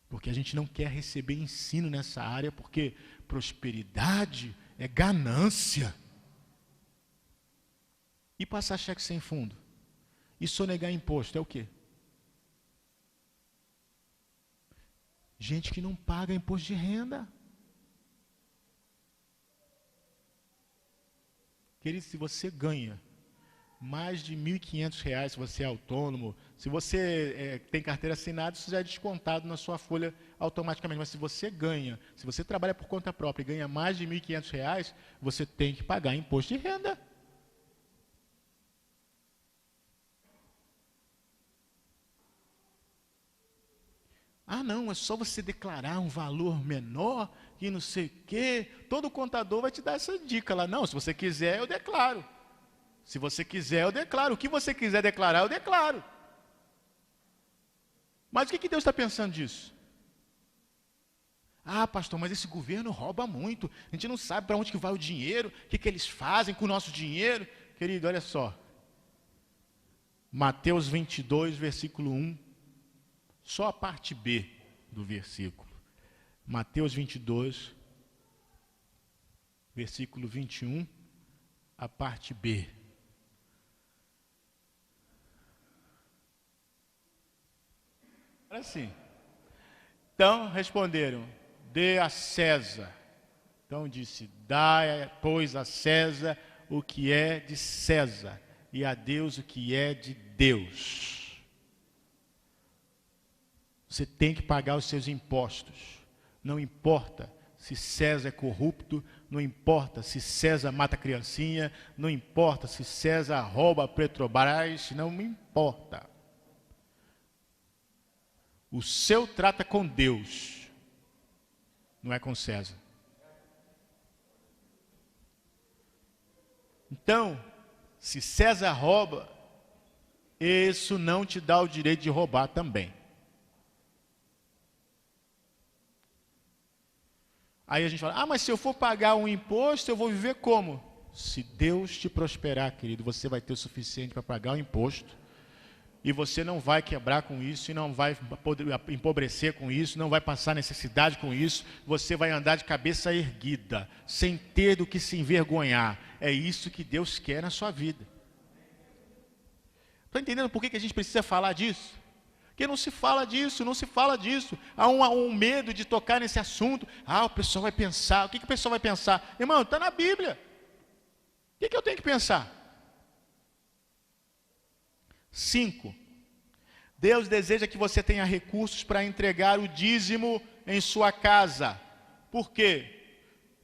porque a gente não quer receber ensino nessa área, porque prosperidade é ganância. E passar cheque sem fundo? E sonegar imposto é o quê? Gente que não paga imposto de renda. Querido, se você ganha mais de R$ 1.500, se você é autônomo, se você tem carteira assinada, isso já é descontado na sua folha automaticamente. Mas se você ganha, se você trabalha por conta própria e ganha mais de R$ 1.500, você tem que pagar imposto de renda. Ah, não, é só você declarar um valor menor e não sei o quê. Todo contador vai te dar essa dica lá. Não, se você quiser, eu declaro. Se você quiser, eu declaro. O que você quiser declarar, eu declaro. Mas o que Deus está pensando disso? Ah, pastor, mas esse governo rouba muito. A gente não sabe para onde que vai o dinheiro, o que eles fazem com o nosso dinheiro. Querido, olha só. Mateus 22, versículo 1. Só a parte B do versículo. Mateus 22, versículo 21, a parte B. Assim. Então responderam: dê a César. Então disse: dai, pois, a César o que é de César, e a Deus o que é de Deus. Você tem que pagar os seus impostos. Não importa se César é corrupto, não importa se César mata criancinha, não importa se César rouba a Petrobras, não me importa. O seu trata com Deus, não é com César. Então, se César rouba, isso não te dá o direito de roubar também. Aí a gente fala, mas se eu for pagar um imposto, eu vou viver como? Se Deus te prosperar, querido, você vai ter o suficiente para pagar o imposto, e você não vai quebrar com isso, e não vai empobrecer com isso, não vai passar necessidade com isso, você vai andar de cabeça erguida, sem ter do que se envergonhar. É isso que Deus quer na sua vida. Está entendendo por que a gente precisa falar disso? Porque não se fala disso, não se fala disso. Há um medo de tocar nesse assunto. O pessoal vai pensar. O que o pessoal vai pensar? Irmão, está na Bíblia. O que eu tenho que pensar? 5. Deus deseja que você tenha recursos para entregar o dízimo em sua casa. Por quê?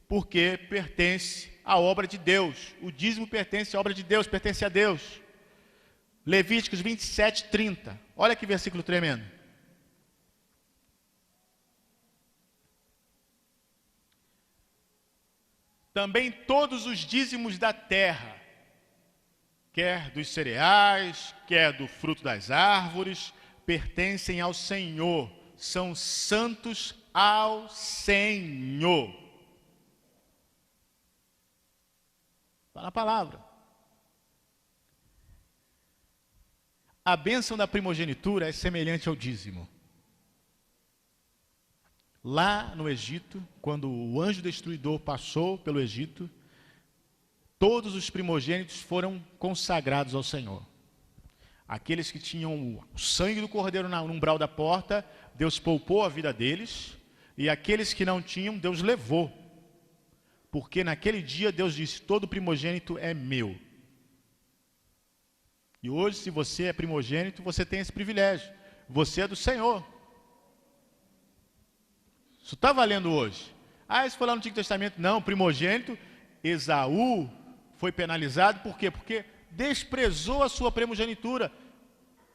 Porque pertence à obra de Deus. O dízimo pertence à obra de Deus, pertence a Deus. Levíticos 27, 30. Olha que versículo tremendo. Também todos os dízimos da terra quer dos cereais, quer do fruto das árvores, pertencem ao Senhor, são santos ao Senhor. Está na palavra. A bênção da primogenitura é semelhante ao dízimo. Lá no Egito, quando o anjo destruidor passou pelo Egito, todos os primogênitos foram consagrados ao Senhor. Aqueles que tinham o sangue do cordeiro no umbral da porta, Deus poupou a vida deles, e aqueles que não tinham, Deus levou. Porque naquele dia Deus disse, todo primogênito é meu. E hoje, se você é primogênito, você tem esse privilégio. Você é do Senhor. Isso está valendo hoje. Isso foi lá no Antigo Testamento. Não, primogênito, Esaú foi penalizado. Por quê? Porque desprezou a sua primogenitura.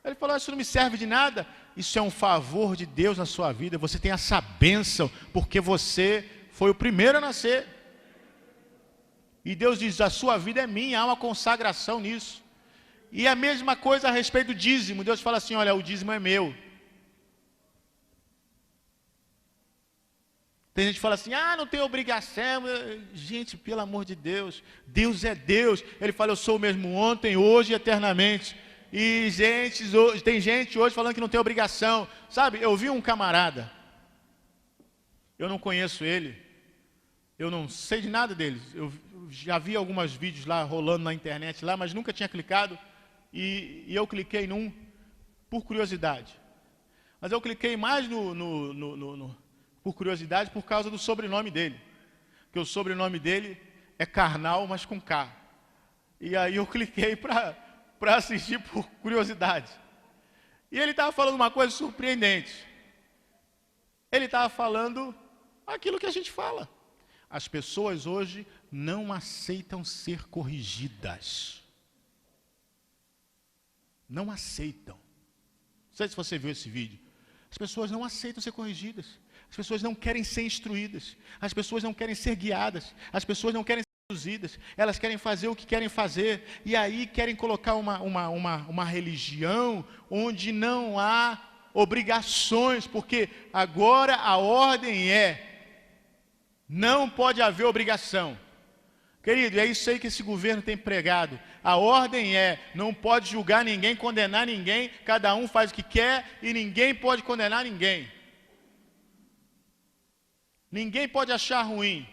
Ele falou, isso não me serve de nada. Isso é um favor de Deus na sua vida. Você tem essa bênção, porque você foi o primeiro a nascer. E Deus diz, a sua vida é minha, há uma consagração nisso. E a mesma coisa a respeito do dízimo. Deus fala assim, olha, o dízimo é meu. Tem gente que fala assim, não tem obrigação. Gente, pelo amor de Deus, Deus é Deus. Ele fala, eu sou o mesmo ontem, hoje e eternamente. E tem gente hoje falando que não tem obrigação. Sabe, eu vi um camarada, eu não conheço ele, eu não sei de nada dele. Eu já vi alguns vídeos lá rolando na internet, lá, mas nunca tinha clicado. E eu cliquei num por curiosidade. Mas eu cliquei mais por curiosidade por causa do sobrenome dele. Porque o sobrenome dele é Carnal, mas com K. E aí eu cliquei para assistir por curiosidade. E ele estava falando uma coisa surpreendente. Ele estava falando aquilo que a gente fala. As pessoas hoje não aceitam ser corrigidas. Não aceitam. Não sei se você viu esse vídeo. As pessoas não aceitam ser corrigidas. As pessoas não querem ser instruídas. As pessoas não querem ser guiadas. As pessoas não querem ser conduzidas. Elas querem fazer o que querem fazer. E aí querem colocar uma religião onde não há obrigações. Porque agora a ordem não pode haver obrigação. Querido, é isso aí que esse governo tem pregado. A ordem não pode julgar ninguém, condenar ninguém, cada um faz o que quer e ninguém pode condenar ninguém. Ninguém pode achar ruim.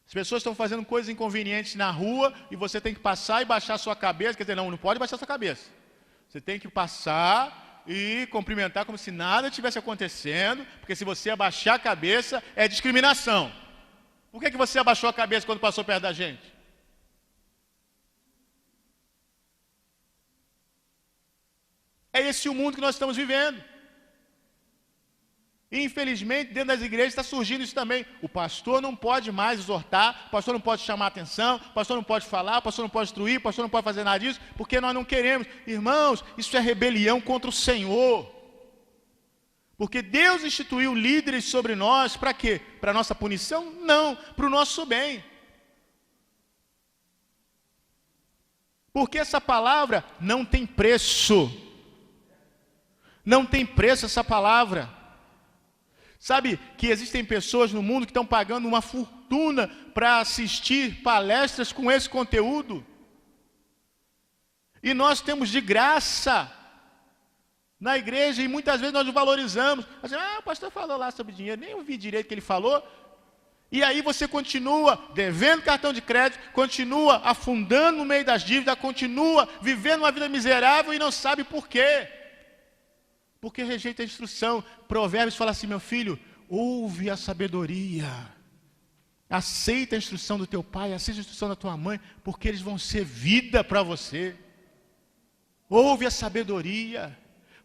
As pessoas estão fazendo coisas inconvenientes na rua e você tem que passar e baixar a sua cabeça. Quer dizer, não pode baixar a sua cabeça. Você tem que passar e cumprimentar como se nada tivesse acontecendo, porque se você abaixar a cabeça, é discriminação. Por que você abaixou a cabeça quando passou perto da gente? É esse o mundo que nós estamos vivendo. E, infelizmente, dentro das igrejas está surgindo isso também. O pastor não pode mais exortar, o pastor não pode chamar a atenção, o pastor não pode falar, o pastor não pode instruir, o pastor não pode fazer nada disso, porque nós não queremos. Irmãos, isso é rebelião contra o Senhor. Porque Deus instituiu líderes sobre nós, para quê? Para a nossa punição? Não, para o nosso bem. Porque essa palavra não tem preço. Não tem preço essa palavra. Sabe que existem pessoas no mundo que estão pagando uma fortuna para assistir palestras com esse conteúdo. E nós temos de graça na igreja, e muitas vezes nós não valorizamos. Assim, o pastor falou lá sobre dinheiro, nem ouvi direito o que ele falou. E aí você continua devendo cartão de crédito, continua afundando no meio das dívidas, continua vivendo uma vida miserável e não sabe por quê. Porque rejeita a instrução. Provérbios fala assim, meu filho, ouve a sabedoria. Aceita a instrução do teu pai, aceita a instrução da tua mãe, porque eles vão ser vida para você. Ouve a sabedoria.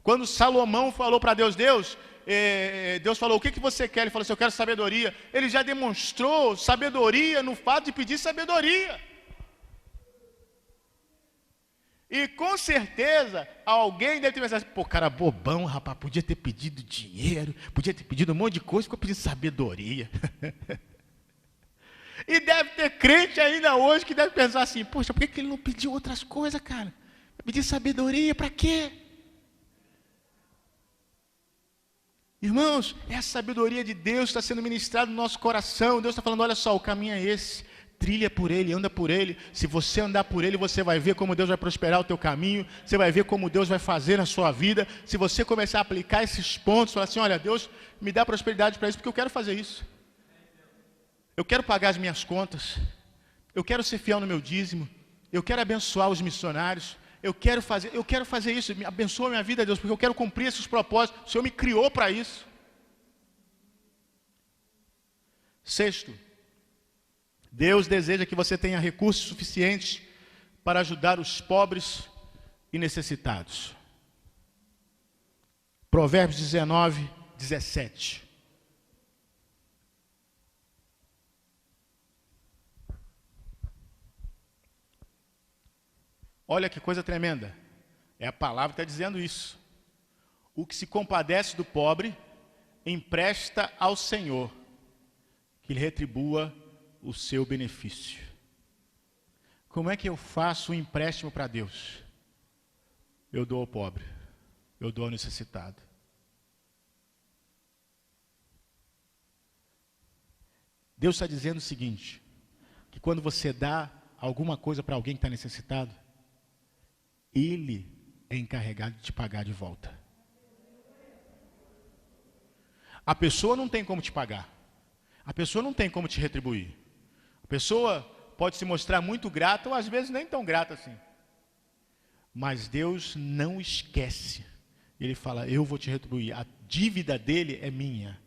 Quando Salomão falou para Deus, Deus falou, o que você quer? Ele falou assim, eu quero sabedoria. Ele já demonstrou sabedoria no fato de pedir sabedoria. E com certeza, alguém deve ter pensado, cara bobão, rapaz, podia ter pedido dinheiro, podia ter pedido um monte de coisa, ficou pedindo sabedoria. E deve ter crente ainda hoje que deve pensar assim, poxa, por que ele não pediu outras coisas, cara? Pedir sabedoria, para quê? Irmãos, é a sabedoria de Deus que está sendo ministrada no nosso coração. Deus está falando, olha só, o caminho é esse. Trilha por ele, anda por ele. Se você andar por ele, você vai ver como Deus vai prosperar o teu caminho. Você vai ver como Deus vai fazer na sua vida. Se você começar a aplicar esses pontos, falar assim, olha, Deus me dá prosperidade para isso, porque eu quero fazer isso. Eu quero pagar as minhas contas. Eu quero ser fiel no meu dízimo. Eu quero abençoar os missionários. Eu quero fazer isso. Abençoa a minha vida, Deus, porque eu quero cumprir esses propósitos. O Senhor me criou para isso. Sexto, Deus deseja que você tenha recursos suficientes para ajudar os pobres e necessitados. Provérbios 19, 17. Olha que coisa tremenda. É a palavra que está dizendo isso. O que se compadece do pobre, empresta ao Senhor, que lhe retribua o seu benefício. Como é que eu faço um empréstimo para Deus? Eu dou ao pobre, eu dou ao necessitado. Deus está dizendo o seguinte, que quando você dá alguma coisa para alguém que está necessitado, Ele é encarregado de te pagar de volta. A pessoa não tem como te pagar. A pessoa não tem como te retribuir. A pessoa pode se mostrar muito grata ou às vezes nem tão grata assim. Mas Deus não esquece. Ele fala, eu vou te retribuir. A dívida dele é minha.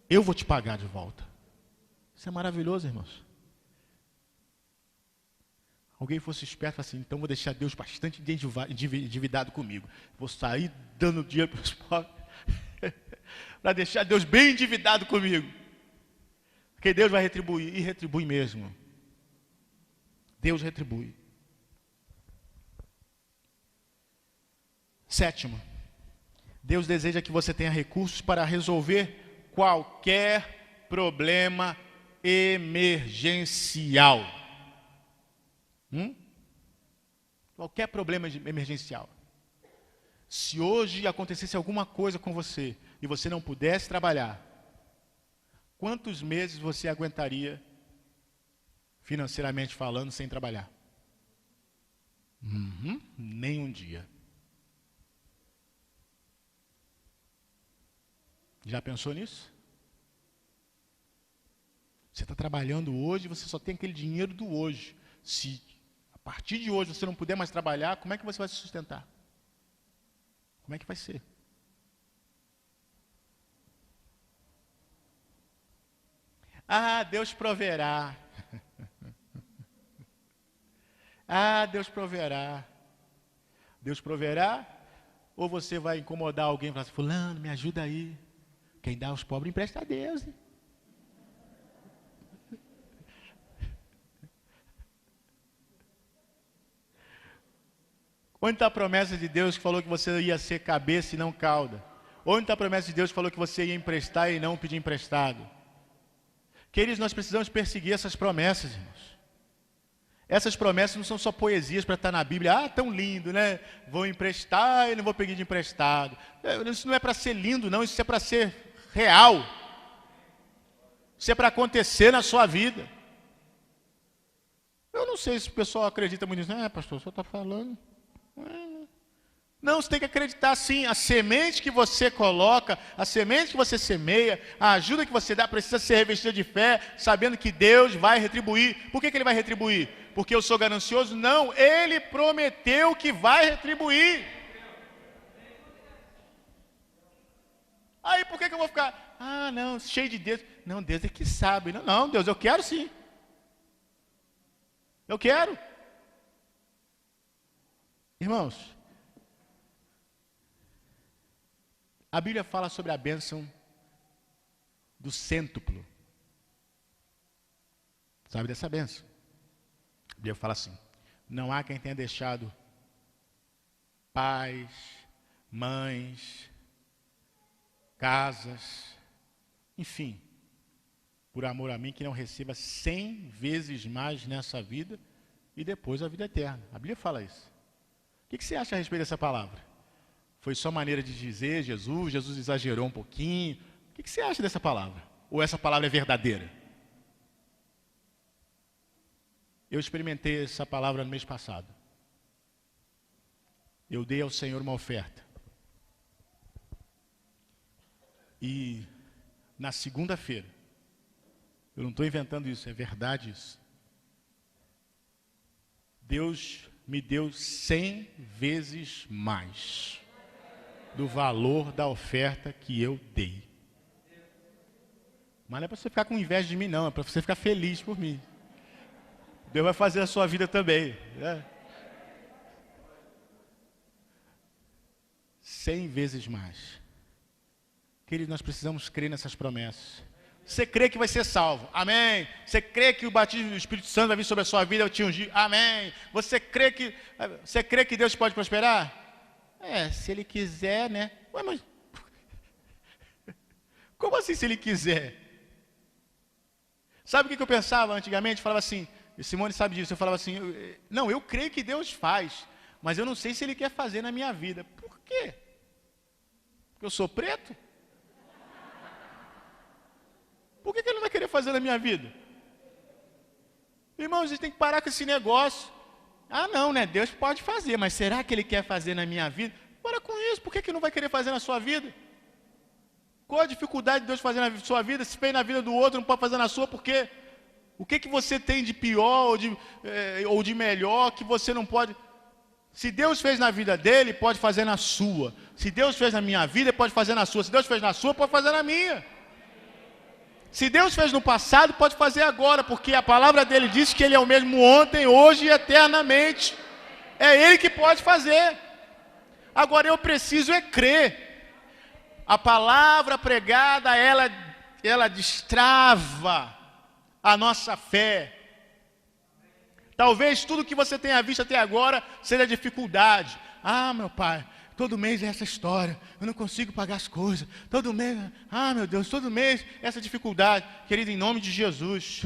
Eu vou te pagar de volta. Isso é maravilhoso, irmãos. Alguém fosse esperto e falasse assim, então vou deixar Deus bastante endividado comigo. Vou sair dando dinheiro para os pobres. Para deixar Deus bem endividado comigo. Porque Deus vai retribuir. E retribui mesmo. Deus retribui. Sétimo. Deus deseja que você tenha recursos para resolver qualquer problema emergencial. Qualquer problema emergencial. Se hoje acontecesse alguma coisa com você e você não pudesse trabalhar, quantos meses você aguentaria, financeiramente falando, sem trabalhar? Nem um dia. Já pensou nisso? Você está trabalhando hoje, você só tem aquele dinheiro do hoje. Se a partir de hoje você não puder mais trabalhar, como é que você vai se sustentar? Como é que vai ser? Ah, Deus proverá. Ah, Deus proverá. Deus proverá? Ou você vai incomodar alguém e falar assim, fulano, me ajuda aí. Quem dá aos pobres empresta a Deus. Hein? Onde está a promessa de Deus que falou que você ia ser cabeça e não cauda? Onde está a promessa de Deus que falou que você ia emprestar e não pedir emprestado? Queridos, nós precisamos perseguir essas promessas, irmãos. Essas promessas não são só poesias para estar na Bíblia. Ah, tão lindo, né? Vou emprestar e não vou pedir de emprestado. Isso não é para ser lindo, não. Isso é para ser real. Isso é para acontecer na sua vida. Eu não sei se o pessoal acredita muito nisso. Pastor, o senhor está falando. Não, você tem que acreditar sim. A semente que você coloca, a semente que você semeia, a ajuda que você dá precisa ser revestida de fé, sabendo que Deus vai retribuir. Por que Ele vai retribuir? Porque eu sou ganancioso? Não, Ele prometeu que vai retribuir. Aí por que eu vou ficar, não, cheio de Deus? Não, Deus é que sabe. Não, Deus, eu quero sim. Eu quero. Irmãos, a Bíblia fala sobre a bênção do cêntuplo. Sabe dessa bênção? A Bíblia fala assim, não há quem tenha deixado pais, mães, casas, enfim, por amor a mim, que não receba 100 vezes mais nessa vida e depois a vida eterna. A Bíblia fala isso. O que você acha a respeito dessa palavra? Foi só maneira de dizer Jesus exagerou um pouquinho. O que você acha dessa palavra? Ou essa palavra é verdadeira? Eu experimentei essa palavra no mês passado. Eu dei ao Senhor uma oferta. E na segunda-feira, eu não estou inventando isso, é verdade isso. Deus me deu 100 vezes mais do valor da oferta que eu dei. Mas não é para você ficar com inveja de mim, não. É para você ficar feliz por mim. Deus vai fazer a sua vida também. 100 vezes mais. Querido, nós precisamos crer nessas promessas. Você crê que vai ser salvo? Amém. Você crê que o batismo do Espírito Santo vai vir sobre a sua vida e te ungir? Amém. Você crê que Deus pode prosperar? Se Ele quiser, né? Ué, mas como assim se Ele quiser? Sabe o que eu pensava antigamente? Eu falava assim, e Simone sabe disso, eu falava assim, não, eu creio que Deus faz, mas eu não sei se Ele quer fazer na minha vida. Por quê? Porque eu sou preto? Por que Ele não vai querer fazer na minha vida? Irmãos, a gente tem que parar com esse negócio. Não, né? Deus pode fazer, mas será que Ele quer fazer na minha vida? Para com isso, por que Ele não vai querer fazer na sua vida? Qual a dificuldade de Deus fazer na sua vida? Se fez na vida do outro, não pode fazer na sua, por quê? O que você tem de pior ou de melhor que você não pode? Se Deus fez na vida dele, pode fazer na sua. Se Deus fez na minha vida, pode fazer na sua. Se Deus fez na sua, pode fazer na minha. Se Deus fez no passado, pode fazer agora, porque a palavra dele diz que Ele é o mesmo ontem, hoje e eternamente. É Ele que pode fazer. Agora eu preciso crer. A palavra pregada, ela destrava a nossa fé. Talvez tudo que você tenha visto até agora seja dificuldade. Meu pai, todo mês é essa história, eu não consigo pagar as coisas. Todo mês, meu Deus, todo mês essa dificuldade. Querido, em nome de Jesus,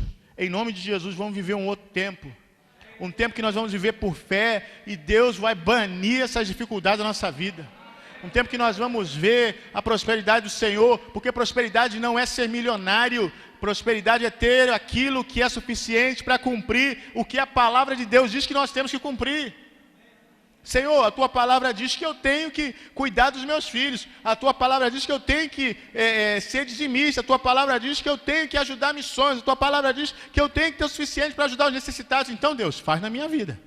vamos viver um outro tempo. Um tempo que nós vamos viver por fé e Deus vai banir essas dificuldades da nossa vida. Um tempo que nós vamos ver a prosperidade do Senhor, porque prosperidade não é ser milionário, prosperidade é ter aquilo que é suficiente para cumprir o que a palavra de Deus diz que nós temos que cumprir. Senhor, a tua palavra diz que eu tenho que cuidar dos meus filhos, a tua palavra diz que eu tenho que ser dizimista, a tua palavra diz que eu tenho que ajudar missões, a tua palavra diz que eu tenho que ter o suficiente para ajudar os necessitados. Então, Deus, faz na minha vida.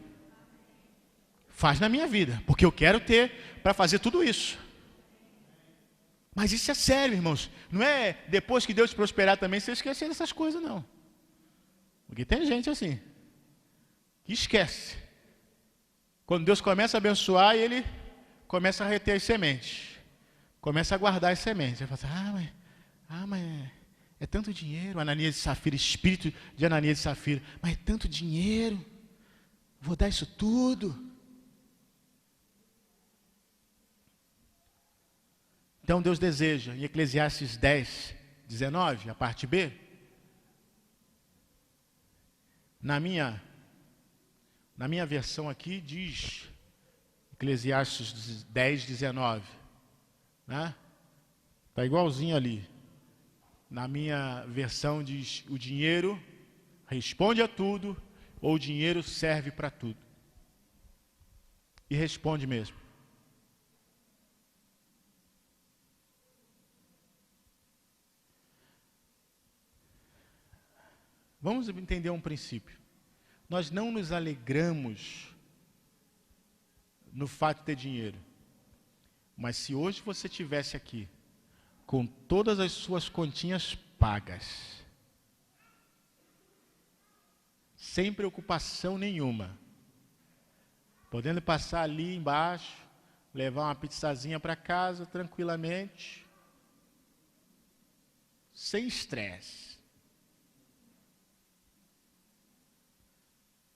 Faz na minha vida, porque eu quero ter para fazer tudo isso. Mas isso é sério, irmãos. Não é depois que Deus te prosperar também você esquecer dessas coisas, não. Porque tem gente assim, que esquece. Quando Deus começa a abençoar, Ele começa a reter as sementes. Começa a guardar as sementes. Ele fala assim, mas é tanto dinheiro. Ananias e Safira, espírito de Ananias e Safira. Mas é tanto dinheiro. Vou dar isso tudo. Então Deus deseja, em Eclesiastes 10, 19, a parte B, na minha versão aqui diz, Eclesiastes 10, 19, né? Está igualzinho ali. Na minha versão diz, o dinheiro responde a tudo, ou o dinheiro serve para tudo. E responde mesmo. Vamos entender um princípio. Nós não nos alegramos no fato de ter dinheiro. Mas se hoje você estivesse aqui, com todas as suas continhas pagas, sem preocupação nenhuma, podendo passar ali embaixo, levar uma pizzazinha para casa tranquilamente, sem estresse,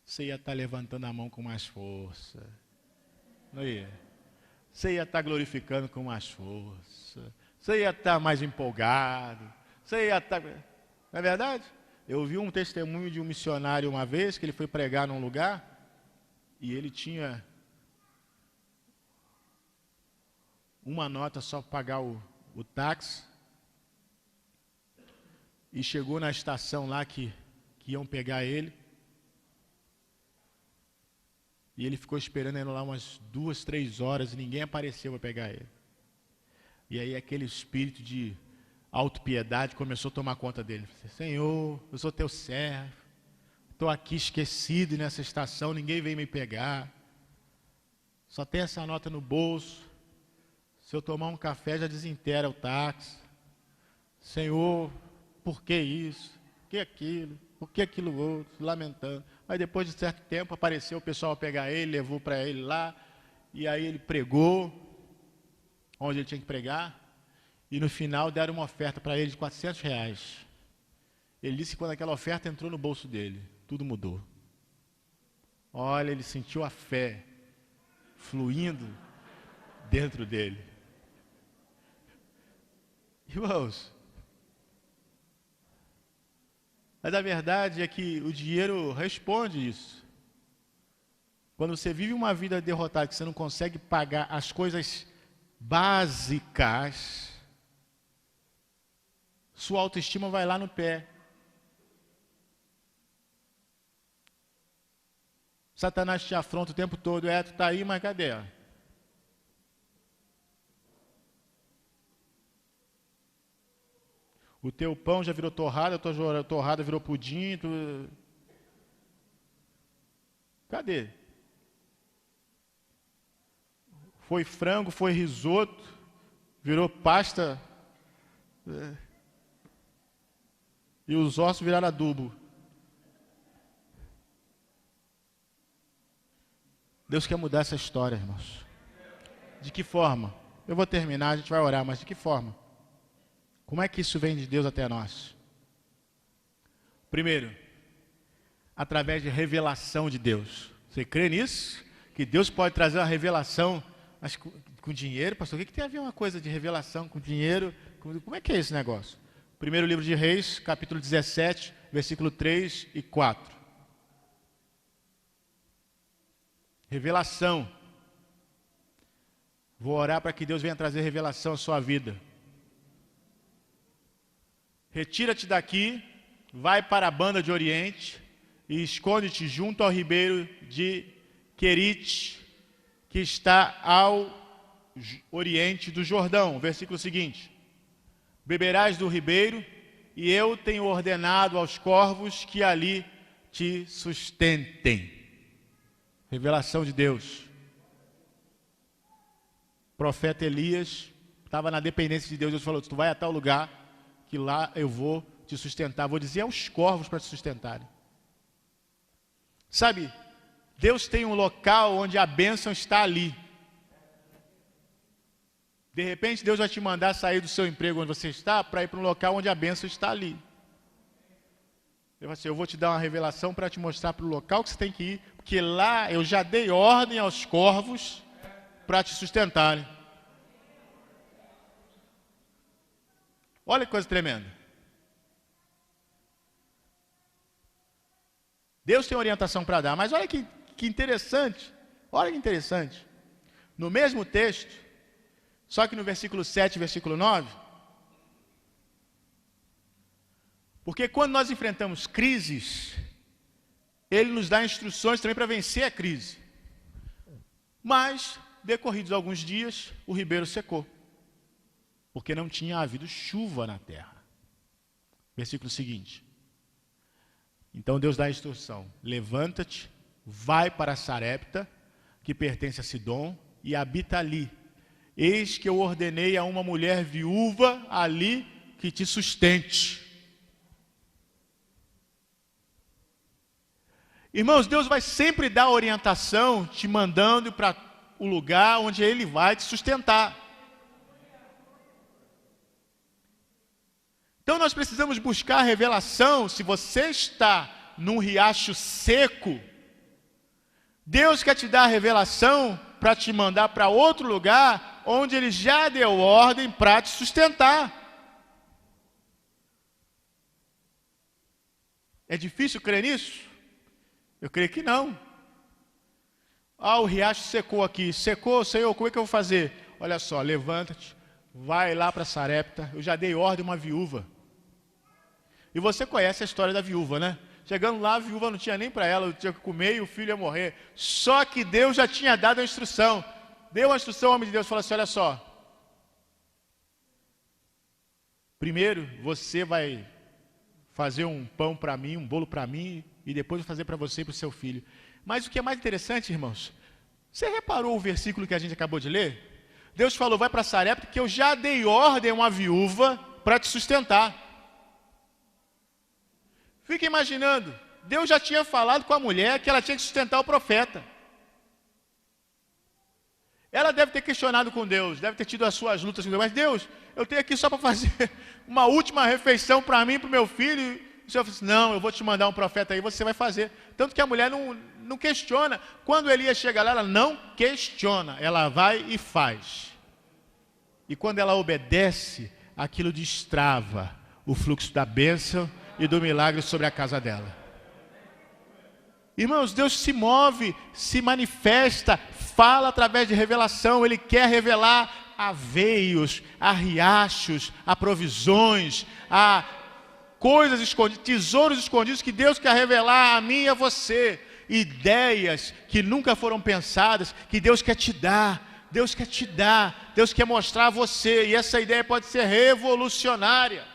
você ia estar levantando a mão com mais força. Não ia? Você ia estar glorificando com mais força. Você ia estar mais empolgado. Você ia estar... Não é verdade? Eu vi um testemunho de um missionário uma vez, que ele foi pregar num lugar, e ele tinha uma nota só para pagar o táxi, e chegou na estação lá que iam pegar ele, e ele ficou esperando lá umas 2, 3 horas, e ninguém apareceu para pegar ele. E aí aquele espírito de autopiedade começou a tomar conta dele. Senhor, eu sou teu servo, estou aqui esquecido nessa estação, ninguém vem me pegar, só tem essa nota no bolso, se eu tomar um café já desintegra o táxi. Senhor, por que isso? Por que aquilo? Por que aquilo outro? Lamentando. Aí depois de certo tempo apareceu o pessoal a pegar ele, levou para ele lá, e aí ele pregou onde ele tinha que pregar, e no final deram uma oferta para ele de R$400. Ele disse que quando aquela oferta entrou no bolso dele, tudo mudou. Olha, ele sentiu a fé fluindo dentro dele. Irmãos, mas a verdade é que o dinheiro responde isso. Quando você vive uma vida derrotada, que você não consegue pagar as coisas básicas, sua autoestima vai lá no pé. Satanás te afronta o tempo todo. Tu está aí, mas cadê? O teu pão já virou torrada, a tua torrada virou pudim. Cadê? Foi frango, foi risoto, virou pasta. E os ossos viraram adubo. Deus quer mudar essa história, irmãos. De que forma? Eu vou terminar, a gente vai orar, mas de que forma? Como é que isso vem de Deus até nós? Primeiro, através de revelação de Deus. Você crê nisso? Que Deus pode trazer uma revelação, mas com dinheiro? Pastor, o que tem a ver uma coisa de revelação com dinheiro? Como é que é esse negócio? Primeiro livro de Reis, capítulo 17, versículo 3 e 4. Revelação. Vou orar para que Deus venha trazer revelação à sua vida. Retira-te daqui, vai para a banda de Oriente e esconde-te junto ao ribeiro de Querite, que está ao oriente do Jordão. Versículo seguinte. Beberás do ribeiro, e eu tenho ordenado aos corvos que ali te sustentem. Revelação de Deus. O profeta Elias estava na dependência de Deus. Deus falou, tu vai a tal lugar, que lá eu vou te sustentar. Vou dizer aos corvos para te sustentarem. Sabe, Deus tem um local onde a bênção está ali. De repente, Deus vai te mandar sair do seu emprego onde você está para ir para um local onde a bênção está ali. Eu vou te dar uma revelação para te mostrar para o local que você tem que ir, porque lá eu já dei ordem aos corvos para te sustentarem. Olha que coisa tremenda. Deus tem orientação para dar, mas olha que interessante. Olha que interessante. No mesmo texto, só que no versículo 7 e versículo 9, porque quando nós enfrentamos crises, Ele nos dá instruções também para vencer a crise. Mas, decorridos alguns dias, o ribeiro secou, porque não tinha havido chuva na terra. Versículo seguinte. Então Deus dá a instrução, levanta-te, vai para Sarepta, que pertence a Sidom, e habita ali. Eis que eu ordenei a uma mulher viúva ali que te sustente. Irmãos, Deus vai sempre dar orientação, te mandando para o lugar onde Ele vai te sustentar. Então nós precisamos buscar a revelação. Se você está num riacho seco, Deus quer te dar a revelação para te mandar para outro lugar onde Ele já deu ordem para te sustentar. É difícil crer nisso? Eu creio que não. O riacho secou aqui. Secou, Senhor, como é que eu vou fazer? Olha só, levanta-te, vai lá para Sarepta. Eu já dei ordem a uma viúva. E você conhece a história da viúva, né? Chegando lá, a viúva não tinha nem para ela, tinha que comer e o filho ia morrer. Só que Deus já tinha dado a instrução. Deu a instrução ao homem de Deus, falou assim, olha só. Primeiro, você vai fazer um pão para mim, um bolo para mim, e depois fazer para você e para o seu filho. Mas o que é mais interessante, irmãos, você reparou o versículo que a gente acabou de ler? Deus falou, vai para Sarepta, que eu já dei ordem a uma viúva para te sustentar. Fica imaginando, Deus já tinha falado com a mulher que ela tinha que sustentar o profeta. Ela deve ter questionado com Deus, deve ter tido as suas lutas com Deus, mas Deus, eu tenho aqui só para fazer uma última refeição para mim e para o meu filho. E o Senhor falou assim, não, eu vou te mandar um profeta aí, você vai fazer. Tanto que a mulher não questiona. Quando Elias chega lá, ela não questiona, ela vai e faz. E quando ela obedece, aquilo destrava o fluxo da bênção e do milagre sobre a casa dela. Irmãos, Deus se move, se manifesta, fala através de revelação. Ele quer revelar a veios, a riachos, a provisões, a coisas escondidas, tesouros escondidos que Deus quer revelar a mim e a você. Ideias que nunca foram pensadas, que Deus quer te dar. Deus quer te dar, Deus quer mostrar a você. E essa ideia pode ser revolucionária.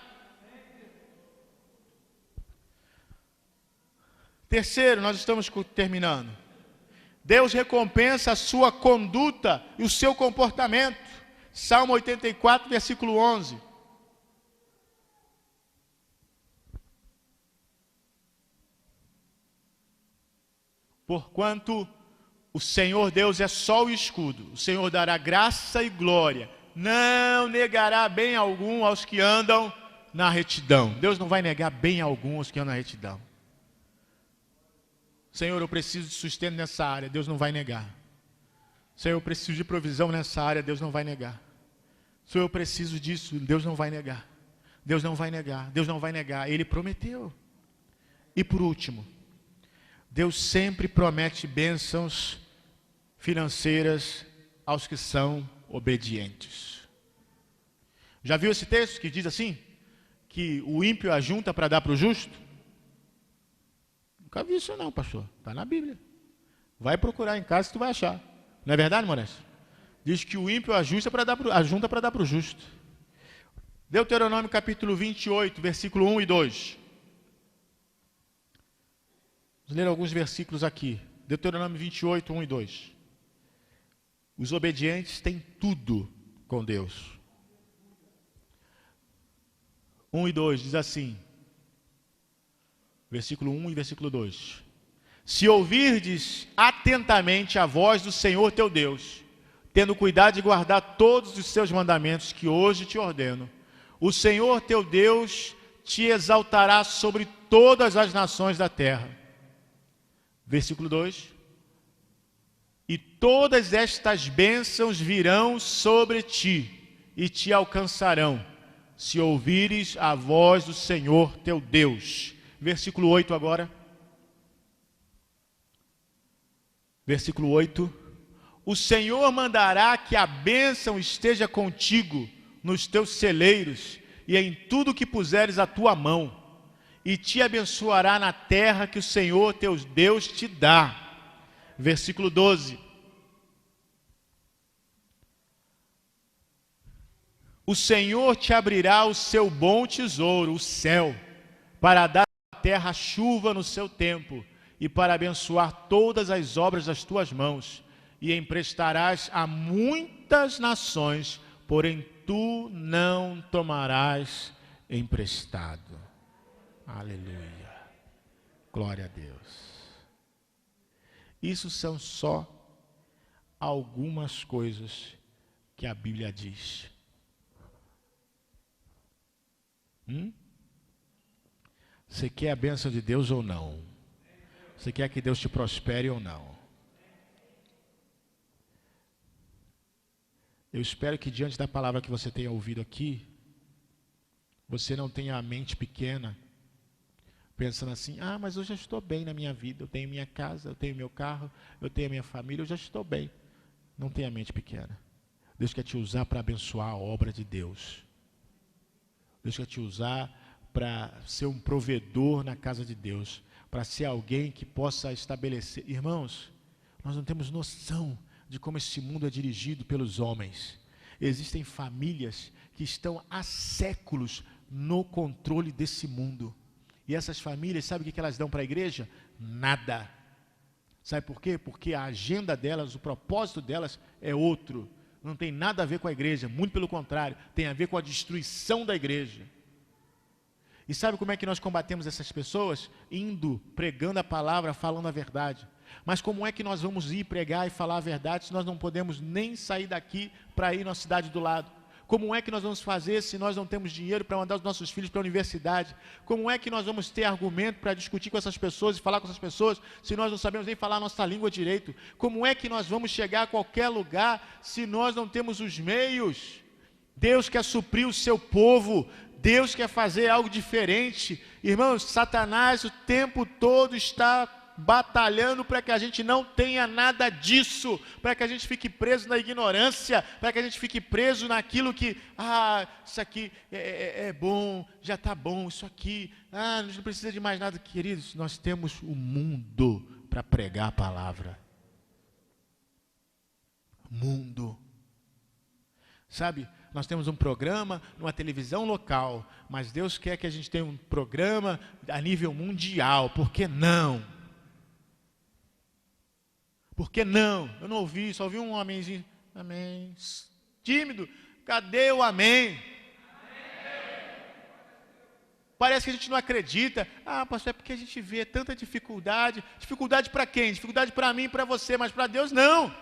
Terceiro, nós estamos terminando. Deus recompensa a sua conduta e o seu comportamento. Salmo 84, versículo 11. Porquanto o Senhor Deus é sol e escudo, o Senhor dará graça e glória, não negará bem algum aos que andam na retidão. Deus não vai negar bem algum aos que andam na retidão. Senhor, eu preciso de sustento nessa área, Deus não vai negar. Senhor, eu preciso de provisão nessa área, Deus não vai negar. Senhor, eu preciso disso, Deus não vai negar. Deus não vai negar, Deus não vai negar, Ele prometeu. E por último, Deus sempre promete bênçãos financeiras aos que são obedientes. Já viu esse texto que diz assim? Que o ímpio ajunta para dar para o justo? Nunca vi isso não, pastor. Está na Bíblia. Vai procurar em casa que tu vai achar. Não é verdade, Moraes? Diz que o ímpio ajunta para dar para o justo. Deuteronômio capítulo 28, versículo 1 e 2. Vamos ler alguns versículos aqui. Deuteronômio 28, 1 e 2. Os obedientes têm tudo com Deus. 1 e 2 diz assim. Versículo 1 e versículo 2. Se ouvirdes atentamente a voz do Senhor teu Deus, tendo cuidado de guardar todos os seus mandamentos que hoje te ordeno, o Senhor teu Deus te exaltará sobre todas as nações da terra. Versículo 2. E todas estas bênçãos virão sobre ti e te alcançarão, se ouvires a voz do Senhor teu Deus. Versículo 8 agora. Versículo 8. O Senhor mandará que a bênção esteja contigo nos teus celeiros e em tudo que puseres a tua mão, e te abençoará na terra que o Senhor teu Deus te dá. Versículo 12. O Senhor te abrirá o seu bom tesouro, o céu, para dar à terra chuva no seu tempo, e para abençoar todas as obras das tuas mãos, e emprestarás a muitas nações, porém tu não tomarás emprestado. Aleluia. Glória a Deus. Isso são só algumas coisas que a Bíblia diz. Você quer a bênção de Deus ou não? Você quer que Deus te prospere ou não? Eu espero que diante da palavra que você tenha ouvido aqui, você não tenha a mente pequena, pensando assim, mas eu já estou bem na minha vida, eu tenho minha casa, eu tenho meu carro, eu tenho a minha família, eu já estou bem. Não tenha mente pequena. Deus quer te usar para abençoar a obra de Deus. Deus quer te usar para ser um provedor na casa de Deus, para ser alguém que possa estabelecer. Irmãos, nós não temos noção de como esse mundo é dirigido pelos homens. Existem famílias que estão há séculos no controle desse mundo. E essas famílias, sabe o que elas dão para a igreja? Nada. Sabe por quê? Porque a agenda delas, o propósito delas é outro. Não tem nada a ver com a igreja, muito pelo contrário, tem a ver com a destruição da igreja. E sabe como é que nós combatemos essas pessoas? Indo, pregando a palavra, falando a verdade. Mas como é que nós vamos ir pregar e falar a verdade se nós não podemos nem sair daqui para ir na cidade do lado? Como é que nós vamos fazer se nós não temos dinheiro para mandar os nossos filhos para a universidade? Como é que nós vamos ter argumento para discutir com essas pessoas e falar com essas pessoas se nós não sabemos nem falar a nossa língua direito? Como é que nós vamos chegar a qualquer lugar se nós não temos os meios? Deus quer suprir o seu povo, Deus quer fazer algo diferente. Irmãos, Satanás o tempo todo está batalhando para que a gente não tenha nada disso, para que a gente fique preso na ignorância, para que a gente fique preso naquilo que, isso aqui é bom, já está bom, isso aqui, a gente não precisa de mais nada. Queridos, nós temos o mundo para pregar a palavra. Mundo. Sabe, nós temos um programa numa televisão local, mas Deus quer que a gente tenha um programa a nível mundial. Por que não? Por que não? Eu não ouvi, só ouvi um amenzinho. Amém. Tímido. Cadê o amém? Parece que a gente não acredita. Pastor, é porque a gente vê tanta dificuldade. Dificuldade para quem? Dificuldade para mim e para você, mas para Deus não.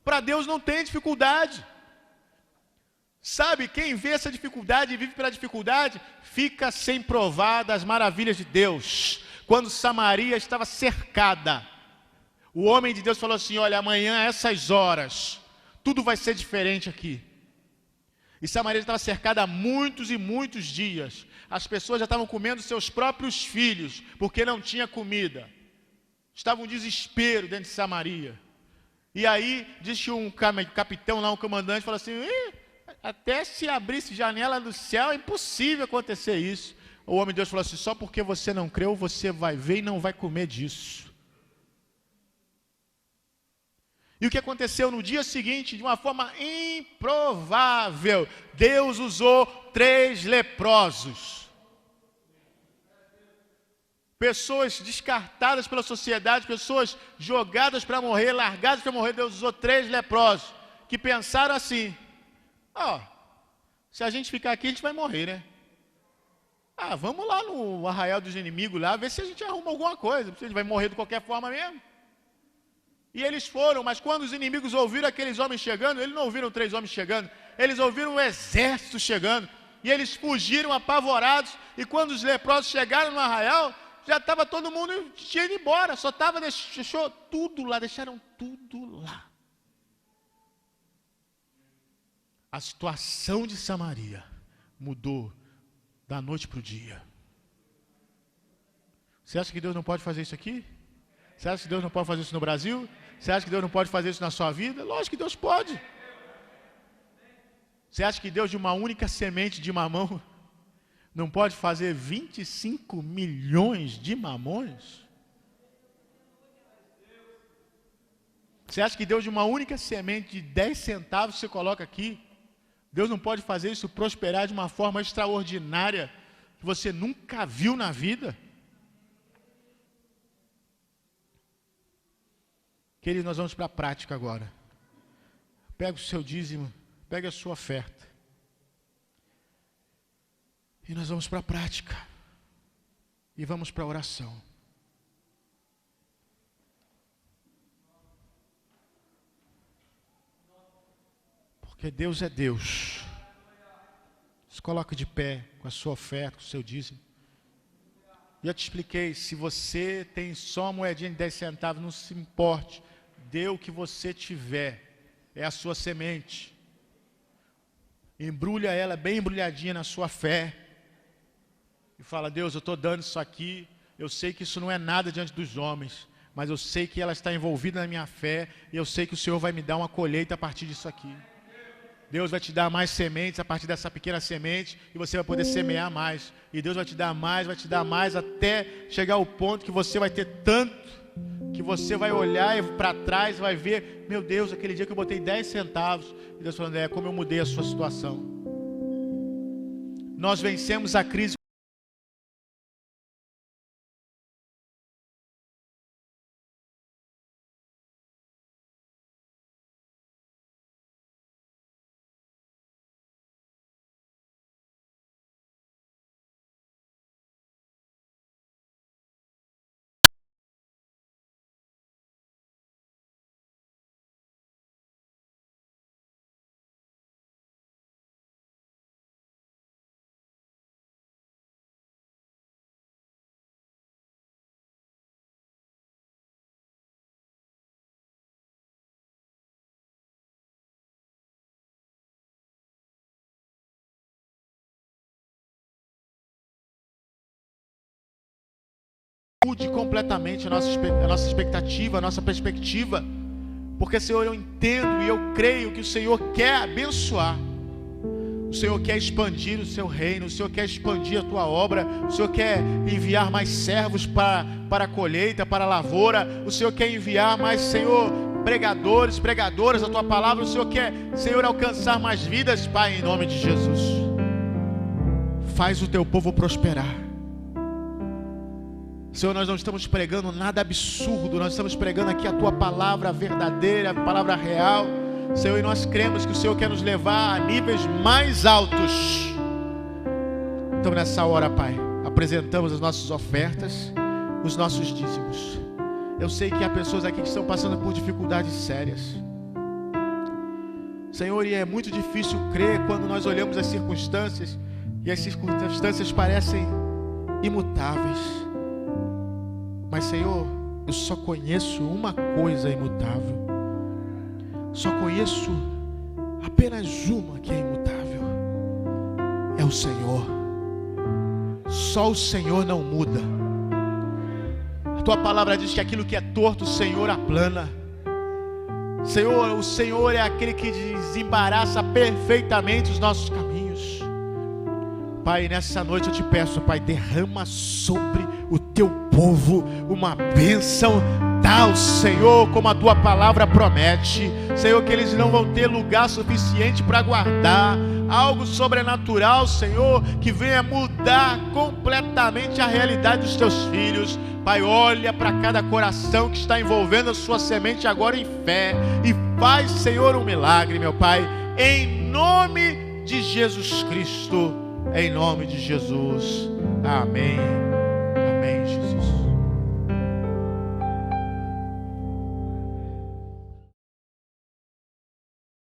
Para Deus não tem dificuldade. Sabe, quem vê essa dificuldade e vive pela dificuldade, fica sem provar das maravilhas de Deus. Quando Samaria estava cercada, o homem de Deus falou assim, olha, amanhã a essas horas, tudo vai ser diferente aqui. E Samaria estava cercada há muitos e muitos dias. As pessoas já estavam comendo seus próprios filhos, porque não tinha comida. Estava um desespero dentro de Samaria. E aí, disse um capitão lá, um comandante, falou assim, até se abrisse janela do céu, é impossível acontecer isso. O homem de Deus falou assim, só porque você não creu, você vai ver e não vai comer disso. E o que aconteceu no dia seguinte, de uma forma improvável, Deus usou 3 leprosos. Pessoas descartadas pela sociedade, pessoas jogadas para morrer, largadas para morrer, Deus usou 3 leprosos, que pensaram assim, se a gente ficar aqui, a gente vai morrer, né? Vamos lá no arraial dos inimigos lá, ver se a gente arruma alguma coisa, porque a gente vai morrer de qualquer forma mesmo. E eles foram, mas quando os inimigos ouviram aqueles homens chegando, eles não ouviram 3 homens chegando, eles ouviram um exército chegando, e eles fugiram apavorados, e quando os leprosos chegaram no arraial, já estava todo mundo tinha ido embora, só deixou tudo lá, deixaram tudo lá. A situação de Samaria mudou da noite para o dia. Você acha que Deus não pode fazer isso aqui? Você acha que Deus não pode fazer isso no Brasil? Você acha que Deus não pode fazer isso na sua vida? Lógico que Deus pode. Você acha que Deus de uma única semente de mamão não pode fazer 25 milhões de mamões? Você acha que Deus de uma única semente de 10 centavos você coloca aqui? Deus não pode fazer isso prosperar de uma forma extraordinária que você nunca viu na vida? Queridos, nós vamos para a prática agora. Pega o seu dízimo, pega a sua oferta. E nós vamos para a prática. E vamos para a oração. Porque Deus é Deus. Se coloca de pé com a sua oferta, com o seu dízimo. Já te expliquei, se você tem só uma moedinha de 10 centavos, não se importe. Dê o que você tiver. É a sua semente. Embrulha ela bem embrulhadinha na sua fé. e fala: Deus, eu estou dando isso aqui, eu sei que isso não é nada diante dos homens, mas eu sei que ela está envolvida na minha fé, e eu sei que o Senhor vai me dar uma colheita a partir disso aqui. Deus vai te dar mais sementes a partir dessa pequena semente, e você vai poder semear mais. E Deus vai te dar mais, até chegar ao ponto que você vai ter tanto, que você vai olhar para trás e vai ver: meu Deus, aquele dia que eu botei 10 centavos, e Deus falando: é como eu mudei a sua situação. Nós vencemos a crise mude completamente a nossa expectativa, a nossa perspectiva, porque, Senhor, eu entendo e eu creio que o Senhor quer abençoar, o Senhor quer expandir o seu reino, o Senhor quer expandir a tua obra, o Senhor quer enviar mais servos para a colheita, para a lavoura, o Senhor quer enviar mais, Senhor, pregadores, pregadoras da tua palavra, o Senhor quer, Senhor, alcançar mais vidas, Pai, em nome de Jesus. Faz o teu povo prosperar. Senhor, nós não estamos pregando nada absurdo, nós estamos pregando aqui a tua palavra verdadeira, a palavra real, Senhor, e nós cremos que o Senhor quer nos levar a níveis mais altos. Então, nessa hora, Pai, apresentamos as nossas ofertas, os nossos dízimos. Eu sei que há pessoas aqui que estão passando por dificuldades sérias, Senhor, e é muito difícil crer quando nós olhamos as circunstâncias, e as circunstâncias parecem imutáveis. Mas, Senhor, eu só conheço uma coisa imutável. Só conheço apenas uma que é imutável. É o Senhor. Só o Senhor não muda. A tua palavra diz que aquilo que é torto, o Senhor aplana. Senhor, o Senhor é aquele que desembaraça perfeitamente os nossos caminhos. Pai, nessa noite eu te peço, Pai, derrama sobre o teu povo uma bênção tal, Senhor, como a tua palavra promete. Senhor, que eles não vão ter lugar suficiente para guardar algo sobrenatural, Senhor, que venha mudar completamente a realidade dos teus filhos. Pai, olha para cada coração que está envolvendo a sua semente agora em fé e faz, Senhor, um milagre, meu Pai, em nome de Jesus Cristo. Em nome de Jesus. Amém.